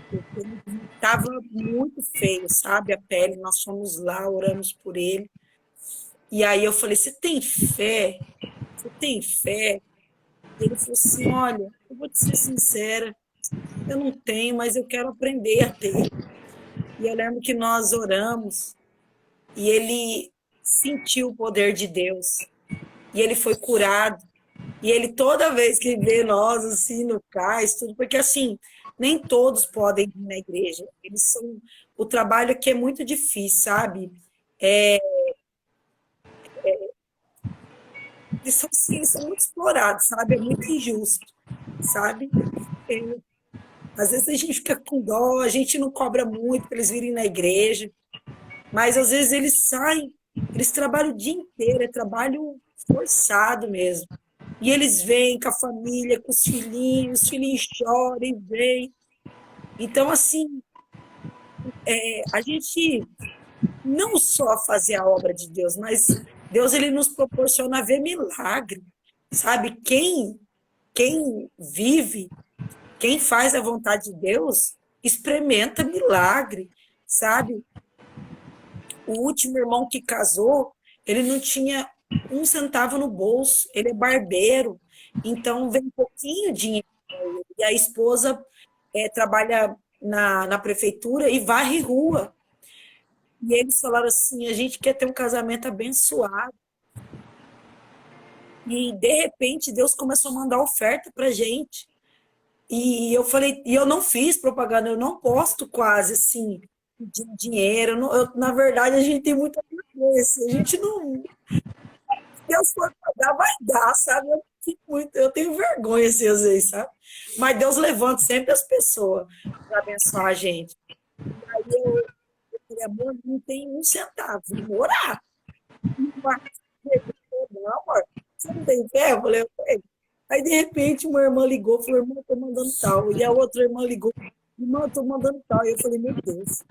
porque ele estava muito feio, sabe, a pele. Nós fomos lá, oramos por ele. E aí eu falei, você tem fé? Você tem fé? Ele falou assim, olha, eu vou te ser sincera, eu não tenho, mas eu quero aprender a ter. E eu lembro que nós oramos, e ele sentiu o poder de Deus, e ele foi curado. E ele, toda vez que vê nós, assim, no cais, tudo, porque, assim, nem todos podem ir na igreja. O trabalho aqui é muito difícil, sabe? Eles são muito explorados, sabe? É muito injusto, sabe? Às vezes a gente fica com dó, a gente não cobra muito para eles virem na igreja, mas às vezes eles saem Eles trabalham o dia inteiro, é trabalho forçado mesmo. E eles vêm com a família, com os filhinhos choram e vêm. Então, assim, a gente não só fazer a obra de Deus, mas Deus ele nos proporciona ver milagre, sabe? Quem vive, quem faz a vontade de Deus, experimenta milagre, sabe? O último irmão que casou, ele não tinha um centavo no bolso, ele é barbeiro, então vem um pouquinho de dinheiro. E a esposa trabalha na prefeitura e varre rua. E eles falaram assim: a gente quer ter um casamento abençoado. E de repente Deus começou a mandar oferta para gente. E eu falei, e eu não fiz propaganda, eu não posto quase assim de dinheiro. Na verdade, a gente tem muita vergonha. Assim, a gente não. Se Deus for pagar, vai dar, sabe? Eu tenho vergonha assim, às vezes, sabe? Mas Deus levanta sempre as pessoas para abençoar a gente. Aí eu falei, amor, não tem um centavo, vou orar. Não, amor, você não tem fé? Eu falei, aí, de repente, uma irmã ligou, falou, irmã, eu tô mandando tal. E a outra irmã ligou, irmã, eu tô mandando tal. E eu falei, meu Deus,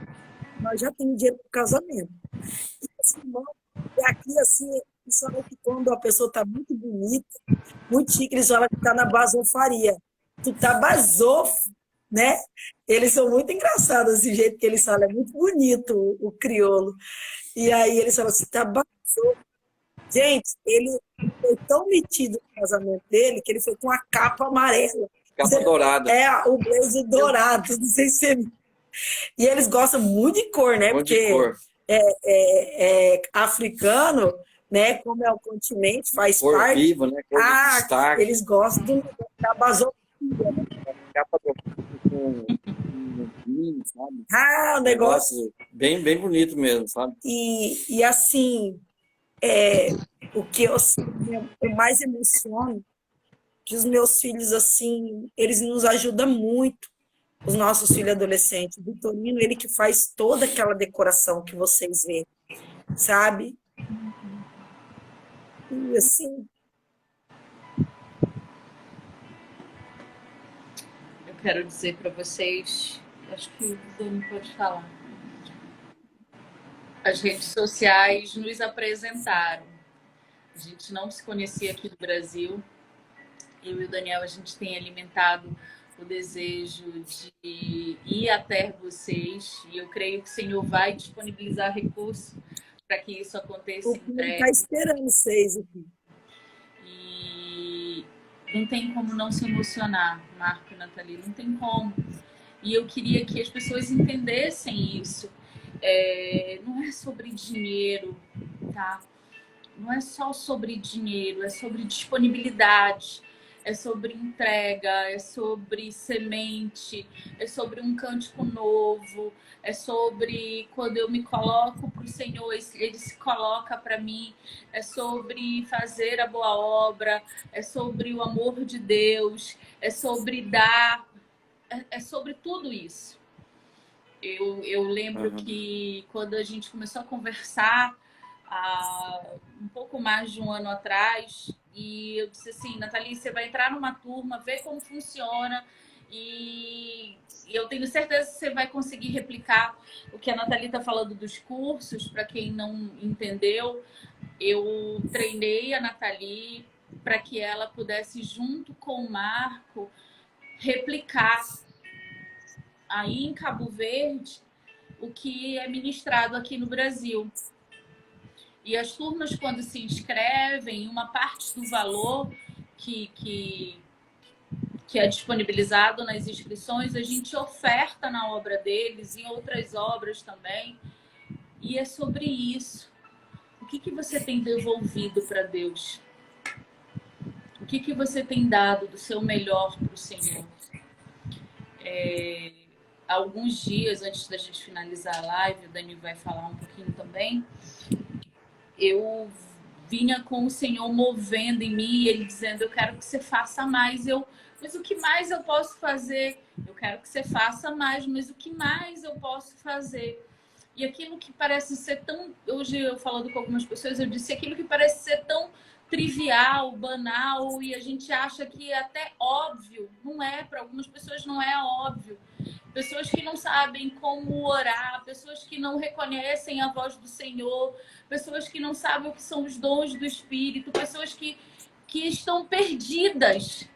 nós já temos dinheiro para o casamento. E assim, irmão, aqui, assim, eles falam que quando a pessoa tá muito bonita, muito chique, eles falam que tá na basofaria. Tu tá basofo, né? Eles são muito engraçados, esse jeito que eles falam, é muito bonito o crioulo. E aí eles falam assim, tá basofo. Gente, ele foi tão metido no casamento dele que ele foi com a capa amarela. Capa dourada. O blazer dourado, não sei se você... E eles gostam muito de cor, né? Muito porque de cor. Africano, né? Como é o continente, faz Cor parte. viva, né? Cor de destaque. Eles gostam da basofia. Capa com vinho, sabe? O negócio... Bem, bem bonito mesmo, sabe? E assim... o que eu mais emociono, que os meus filhos, assim, eles nos ajudam muito, os nossos filhos adolescentes. O Vitorino, ele que faz toda aquela decoração que vocês veem, sabe? E assim... Eu quero dizer para vocês, acho que o Dani pode falar. As redes sociais nos apresentaram. A gente não se conhecia aqui do Brasil. Eu e o Daniel, a gente tem alimentado o desejo de ir até vocês. E eu creio que o Senhor vai disponibilizar recursos para que isso aconteça em breve. Está esperando vocês aqui. E não tem como não se emocionar, Marco e Nathalie, não tem como. E eu queria que as pessoas entendessem isso. Não é sobre dinheiro, tá? Não é só sobre dinheiro, é sobre disponibilidade, é sobre entrega, é sobre semente, é sobre um cântico novo, é sobre quando eu me coloco para o Senhor, Ele se coloca para mim, é sobre fazer a boa obra, é sobre o amor de Deus, é sobre dar, é sobre tudo isso. Eu lembro que quando a gente começou a conversar há um pouco mais de um ano atrás, e eu disse assim, Nathalie, você vai entrar numa turma, ver como funciona, e eu tenho certeza que você vai conseguir replicar o que a Nathalie está falando dos cursos. Para quem não entendeu, eu treinei a Nathalie para que ela pudesse, junto com o Marco, replicar aí em Cabo Verde o que é ministrado aqui no Brasil. E as turmas, quando se inscrevem, uma parte do valor que é disponibilizado nas inscrições, a gente oferta na obra deles, em outras obras também. E é sobre isso. O que você tem devolvido para Deus? O que você tem dado do seu melhor para o Senhor? Alguns dias antes da gente finalizar a live, o Dani vai falar um pouquinho também, eu vinha com o Senhor movendo em mim, Ele dizendo, eu quero que você faça mais. Mas o que mais eu posso fazer? Eu quero que você faça mais, mas o que mais eu posso fazer? E aquilo que parece ser tão... Hoje, eu falando com algumas pessoas, eu disse aquilo que parece ser tão trivial, banal, e a gente acha que é até óbvio. Não é, para algumas pessoas não é óbvio. Pessoas que não sabem como orar, pessoas que não reconhecem a voz do Senhor, pessoas que não sabem o que são os dons do Espírito, pessoas que estão perdidas.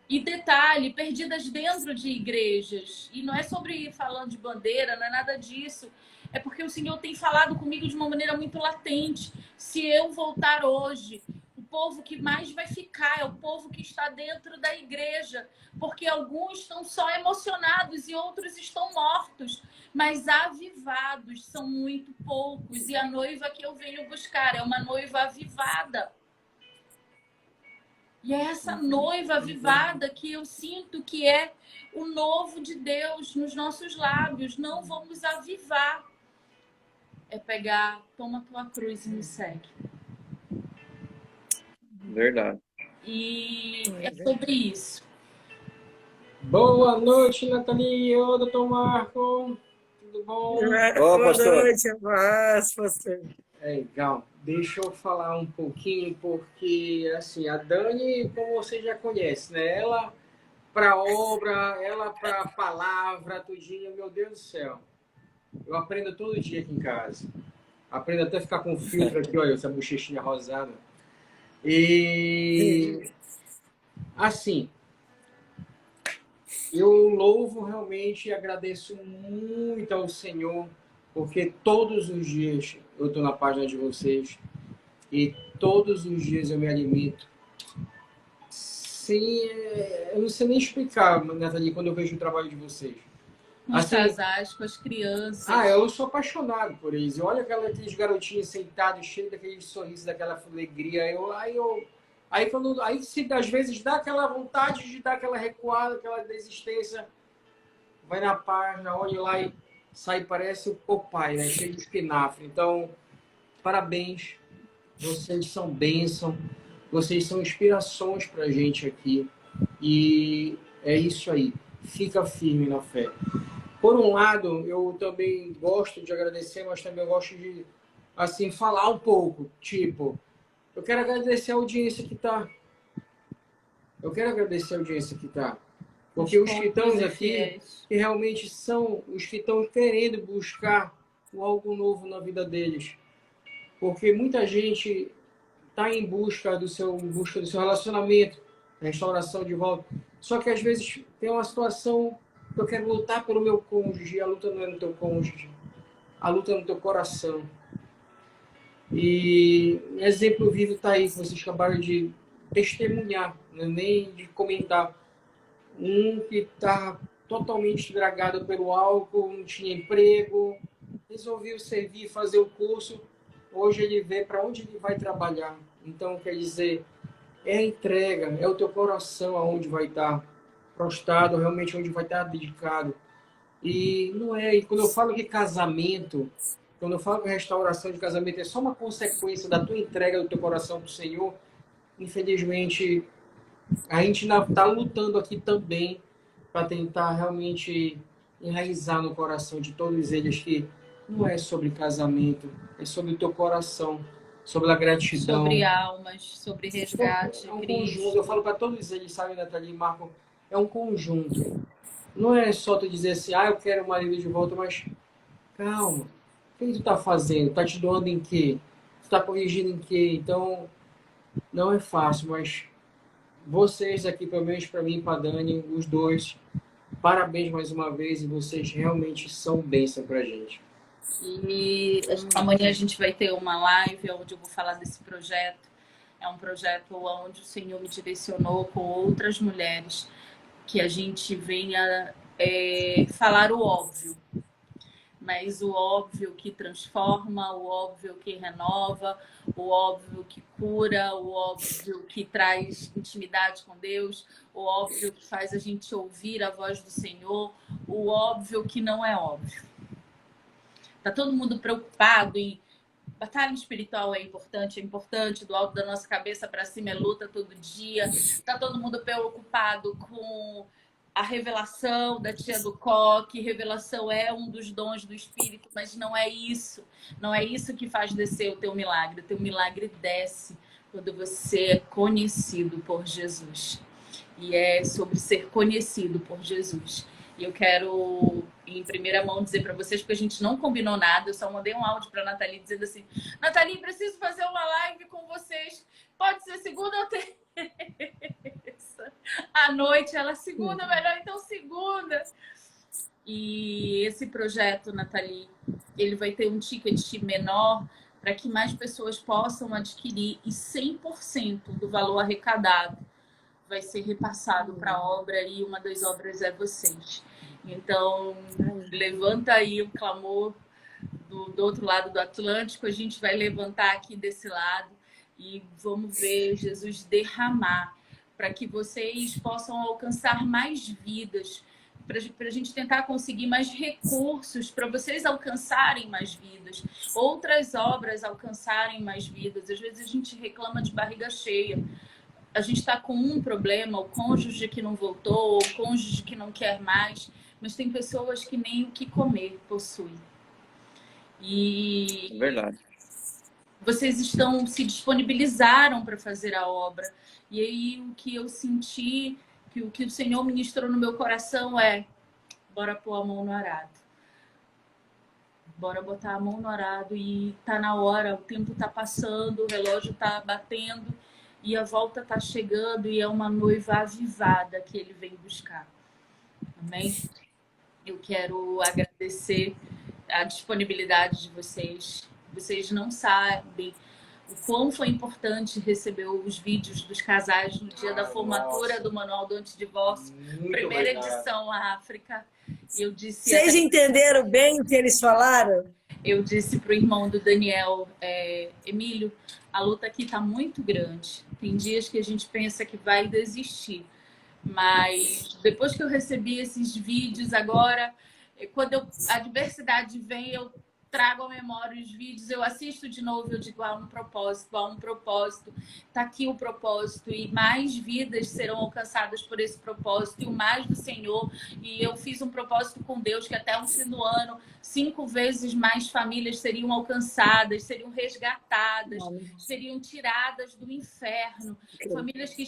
E detalhe, perdidas dentro de igrejas. E não é sobre falando de bandeira, não é nada disso. É porque o Senhor tem falado comigo de uma maneira muito latente. Se eu voltar hoje, o povo que mais vai ficar é o povo que está dentro da igreja. Porque alguns estão só emocionados e outros estão mortos. Mas avivados são muito poucos. E a noiva que eu venho buscar é uma noiva avivada. E é essa noiva avivada que eu sinto que é o novo de Deus nos nossos lábios. Não vamos avivar. É pegar, toma tua cruz e me segue. Verdade. E é sobre isso. Boa noite, Nathalie. Ô, doutor Marco. Tudo bom? Ó, Boa pastor. noite, paz, pastor. Legal. Deixa eu falar um pouquinho, porque, assim, a Dani, como você já conhece, né? Ela para obra, ela para palavra, tudinho, meu Deus do céu. Eu aprendo todo dia aqui em casa. Aprendo até a ficar com filtro aqui, olha, essa bochechinha rosada. E, assim, eu louvo realmente e agradeço muito ao Senhor, porque todos os dias eu estou na página de vocês e todos os dias eu me alimento. Sim, eu não sei nem explicar, Nathalie, quando eu vejo o trabalho de vocês. Com os Assim, casais, com as crianças. eu sou apaixonado por eles. Olha aqueles garotinhos sentados, cheios daquele sorriso, daquela alegria. Aí se às vezes dá aquela vontade de dar aquela recuada, aquela desistência, vai na página, olha lá e sai, parece o pai, né? Cheio de espinafre. Então, parabéns. Vocês são bênção. Vocês são inspirações pra gente aqui. E é isso aí. Fica firme na fé. Por um lado, eu também gosto de agradecer, mas também gosto de, assim, falar um pouco. Tipo, eu quero agradecer a audiência que tá. Porque os que estão aqui, que realmente são os que estão querendo buscar algo novo na vida deles. Porque muita gente está em busca do seu relacionamento, restauração de volta. Só que às vezes tem uma situação que eu quero lutar pelo meu cônjuge, e a luta não é no teu cônjuge, a luta é no teu coração. E exemplo vivo está aí, que vocês acabaram de testemunhar, né? Nem de comentar. Um que está totalmente dragado pelo álcool, não tinha emprego, resolveu servir, fazer o curso. Hoje ele vê para onde ele vai trabalhar. Então, quer dizer, é a entrega, é o teu coração aonde vai estar prostrado, realmente onde vai estar dedicado. E não é. E quando eu falo que casamento, quando eu falo que restauração de casamento é só uma consequência da tua entrega do teu coração para o Senhor, infelizmente, a gente ainda está lutando aqui também para tentar realmente enraizar no coração de todos eles que não é sobre casamento, é sobre o teu coração, sobre a gratidão. Sobre almas, sobre resgate. É um conjunto. Eu falo para todos eles, sabe, Nathalie e Marco, é um conjunto. Não é só tu dizer assim, eu quero o marido de volta, mas calma. O que tu tá fazendo? Tá te doando em quê? Tu tá corrigindo em quê? Então, não é fácil, mas vocês aqui, pelo menos para mim e para Dani, os dois, parabéns mais uma vez e vocês realmente são bênção pra gente. E amanhã a gente vai ter uma live onde eu vou falar desse projeto. É um projeto onde o Senhor me direcionou com outras mulheres que a gente venha falar o óbvio. Mas o óbvio que transforma, o óbvio que renova, o óbvio que cura, o óbvio que traz intimidade com Deus, o óbvio que faz a gente ouvir a voz do Senhor, o óbvio que não é óbvio. Tá todo mundo preocupado em batalha espiritual é importante, do alto da nossa cabeça para cima é luta todo dia. Tá todo mundo preocupado com a revelação da tia do coque, revelação é um dos dons do Espírito, mas não é isso. Não é isso que faz descer o teu milagre. O teu milagre desce quando você é conhecido por Jesus. E é sobre ser conhecido por Jesus. E eu quero, em primeira mão, dizer para vocês, porque a gente não combinou nada, eu só mandei um áudio para a Nathalie dizendo assim: Nathalie, preciso fazer uma live com vocês. Pode ser segunda ou terça? À noite, ela segunda, melhor então segunda. E esse projeto, Nathalie, ele vai ter um ticket menor para que mais pessoas possam adquirir, e 100% do valor arrecadado vai ser repassado para a obra, e uma das obras é vocês. Então, levanta aí o clamor do outro lado do Atlântico, a gente vai levantar aqui desse lado e vamos ver Jesus derramar para que vocês possam alcançar mais vidas, para a gente tentar conseguir mais recursos, para vocês alcançarem mais vidas, outras obras alcançarem mais vidas. Às vezes a gente reclama de barriga cheia. A gente está com um problema, o cônjuge que não voltou, o cônjuge que não quer mais, mas tem pessoas que nem o que comer possuem. E É verdade. vocês se disponibilizaram para fazer a obra. E aí o que eu senti, que o que o Senhor ministrou no meu coração é: bora pôr a mão no arado. Bora botar a mão no arado, e tá na hora, o tempo tá passando, o relógio tá batendo e a volta tá chegando, e é uma noiva avivada que ele vem buscar. Amém? Eu quero agradecer a disponibilidade de vocês. Vocês não sabem o quão foi importante receber os vídeos dos casais no dia da formatura do Manual do Antidivórcio, primeira edição África. E eu disse... Vocês entenderam bem o que eles falaram? Eu disse para o irmão do Daniel, Emílio, a luta aqui está muito grande. Tem dias que a gente pensa que vai desistir. Mas depois que eu recebi esses vídeos agora, quando a adversidade vem, eu trago à memória os vídeos, eu assisto de novo, eu digo: há um propósito, tá aqui o propósito, e mais vidas serão alcançadas por esse propósito, e o mais do Senhor. E eu fiz um propósito com Deus que até o fim do ano 5 vezes mais famílias seriam alcançadas, seriam resgatadas, seriam tiradas do inferno, famílias que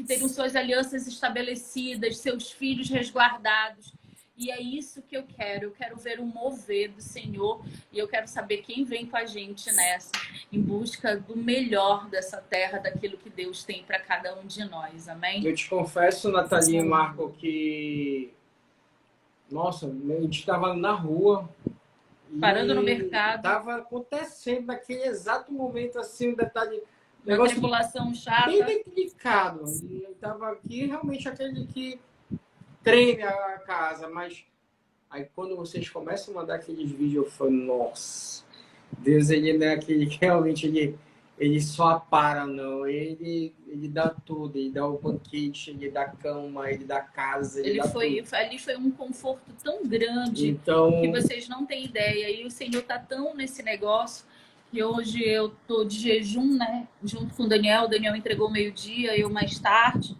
teriam suas alianças estabelecidas, seus filhos resguardados. E é isso que eu quero ver o mover do Senhor, e eu quero saber quem vem com a gente nessa, em busca do melhor dessa terra, daquilo que Deus tem para cada um de nós, amém? Eu te confesso, Nathalie e Marco, que, nossa, a gente estava na rua, parando no mercado, estava acontecendo naquele exato momento, assim, um detalhe, uma tribulação chata, bem delicado, e eu estava aqui, realmente aquele que treme a casa, mas aí quando vocês começam a mandar aqueles vídeos, eu falo: nossa, Deus, ele não é aquele que realmente ele só para, não. Ele dá tudo, ele dá o banquete, ele dá cama, ele dá casa, ele dá tudo. Ali foi um conforto tão grande, então, que vocês não têm ideia. E o Senhor tá tão nesse negócio que hoje eu tô de jejum, né? Junto com o Daniel entregou meio-dia, eu mais tarde.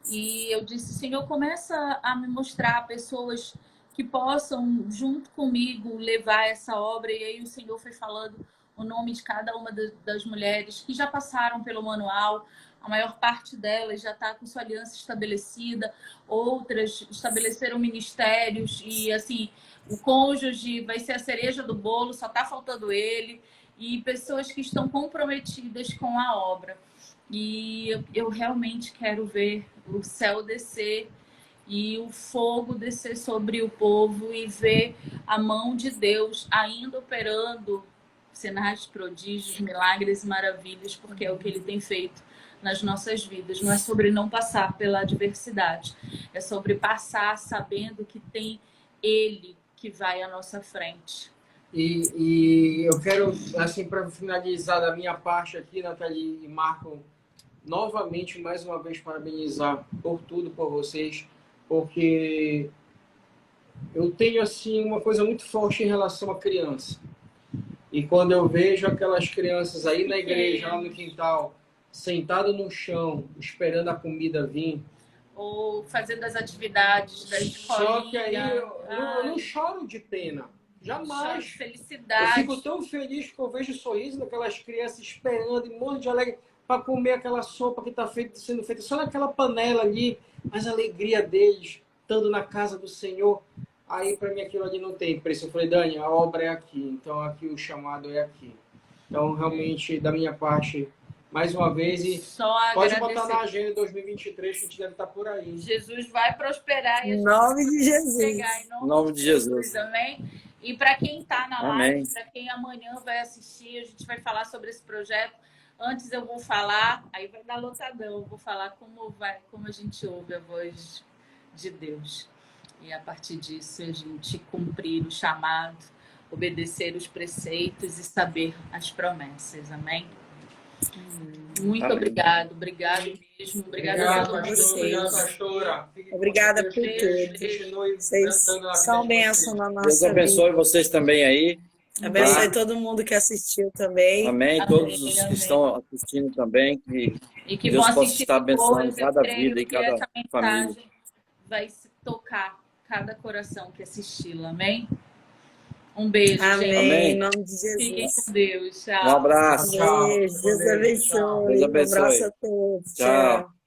E eu disse: Senhor, começa a me mostrar pessoas que possam, junto comigo, levar essa obra. E aí o Senhor foi falando o nome de cada uma das mulheres que já passaram pelo manual. A maior parte delas já está com sua aliança estabelecida, outras estabeleceram ministérios, e assim, o cônjuge vai ser a cereja do bolo, só está faltando ele, e pessoas que estão comprometidas com a obra. E eu realmente quero ver o céu descer e o fogo descer sobre o povo, e ver a mão de Deus ainda operando sinais, prodígios, milagres e maravilhas, porque é o que ele tem feito nas nossas vidas. Não é sobre não passar pela adversidade, é sobre passar sabendo que tem ele que vai à nossa frente. E eu quero, assim, para finalizar da minha parte aqui, Nathalie e Marco, novamente, mais uma vez, parabenizar por tudo, por vocês, porque eu tenho, assim, uma coisa muito forte em relação à criança. E quando eu vejo aquelas crianças aí na igreja, lá no quintal, sentado no chão, esperando a comida vir, ou fazendo as atividades da escola. Só que aí eu não choro de pena. Jamais. Eu Felicidade. fico tão feliz que eu vejo o sorriso daquelas crianças esperando e morro de alegria para comer aquela sopa que está sendo feita só naquela panela ali, mas a alegria deles estando na casa do Senhor. Aí para mim aquilo ali não tem preço. Eu falei, Dani, a obra é aqui, então aqui o chamado é aqui. Então realmente da minha parte, mais uma vez, e só pode agradecer. botar na agenda 2023 que a gente deve estar por aí. Jesus vai prosperar e a Em gente nome de vai Jesus. chegar Em nome de Jesus. Amém? E para quem está na Amém. live, para quem amanhã vai assistir, a gente vai falar sobre esse projeto. Antes eu vou falar, aí vai dar lotadão, eu vou falar como a gente ouve a voz de Deus. E a partir disso a gente cumprir o chamado, obedecer os preceitos e saber as promessas. Amém? Muito Amém. obrigado mesmo. Obrigada Obrigado, pastor. Obrigado, pastora. Obrigada por tudo. Continue Vocês dando a são vida de bênção na Deus nossa abençoe vida. vocês também aí. Abençoe Tá? todo mundo que assistiu também. Amém. Todos os que Amém. estão assistindo também. Que E que Deus vão possa assistir estar abençoando depois. Eu cada creio vida e que cada essa família. mensagem vai se tocar cada coração que assisti-la. Amém? Um beijo, Amém. gente. Amém. Em nome de Fiquem Jesus. com Deus. Tchau. Um abraço. Tchau. Beijo. Deus Beijo, tchau. abençoe. Deus Um abençoe. abraço a todos. Tchau. Tchau.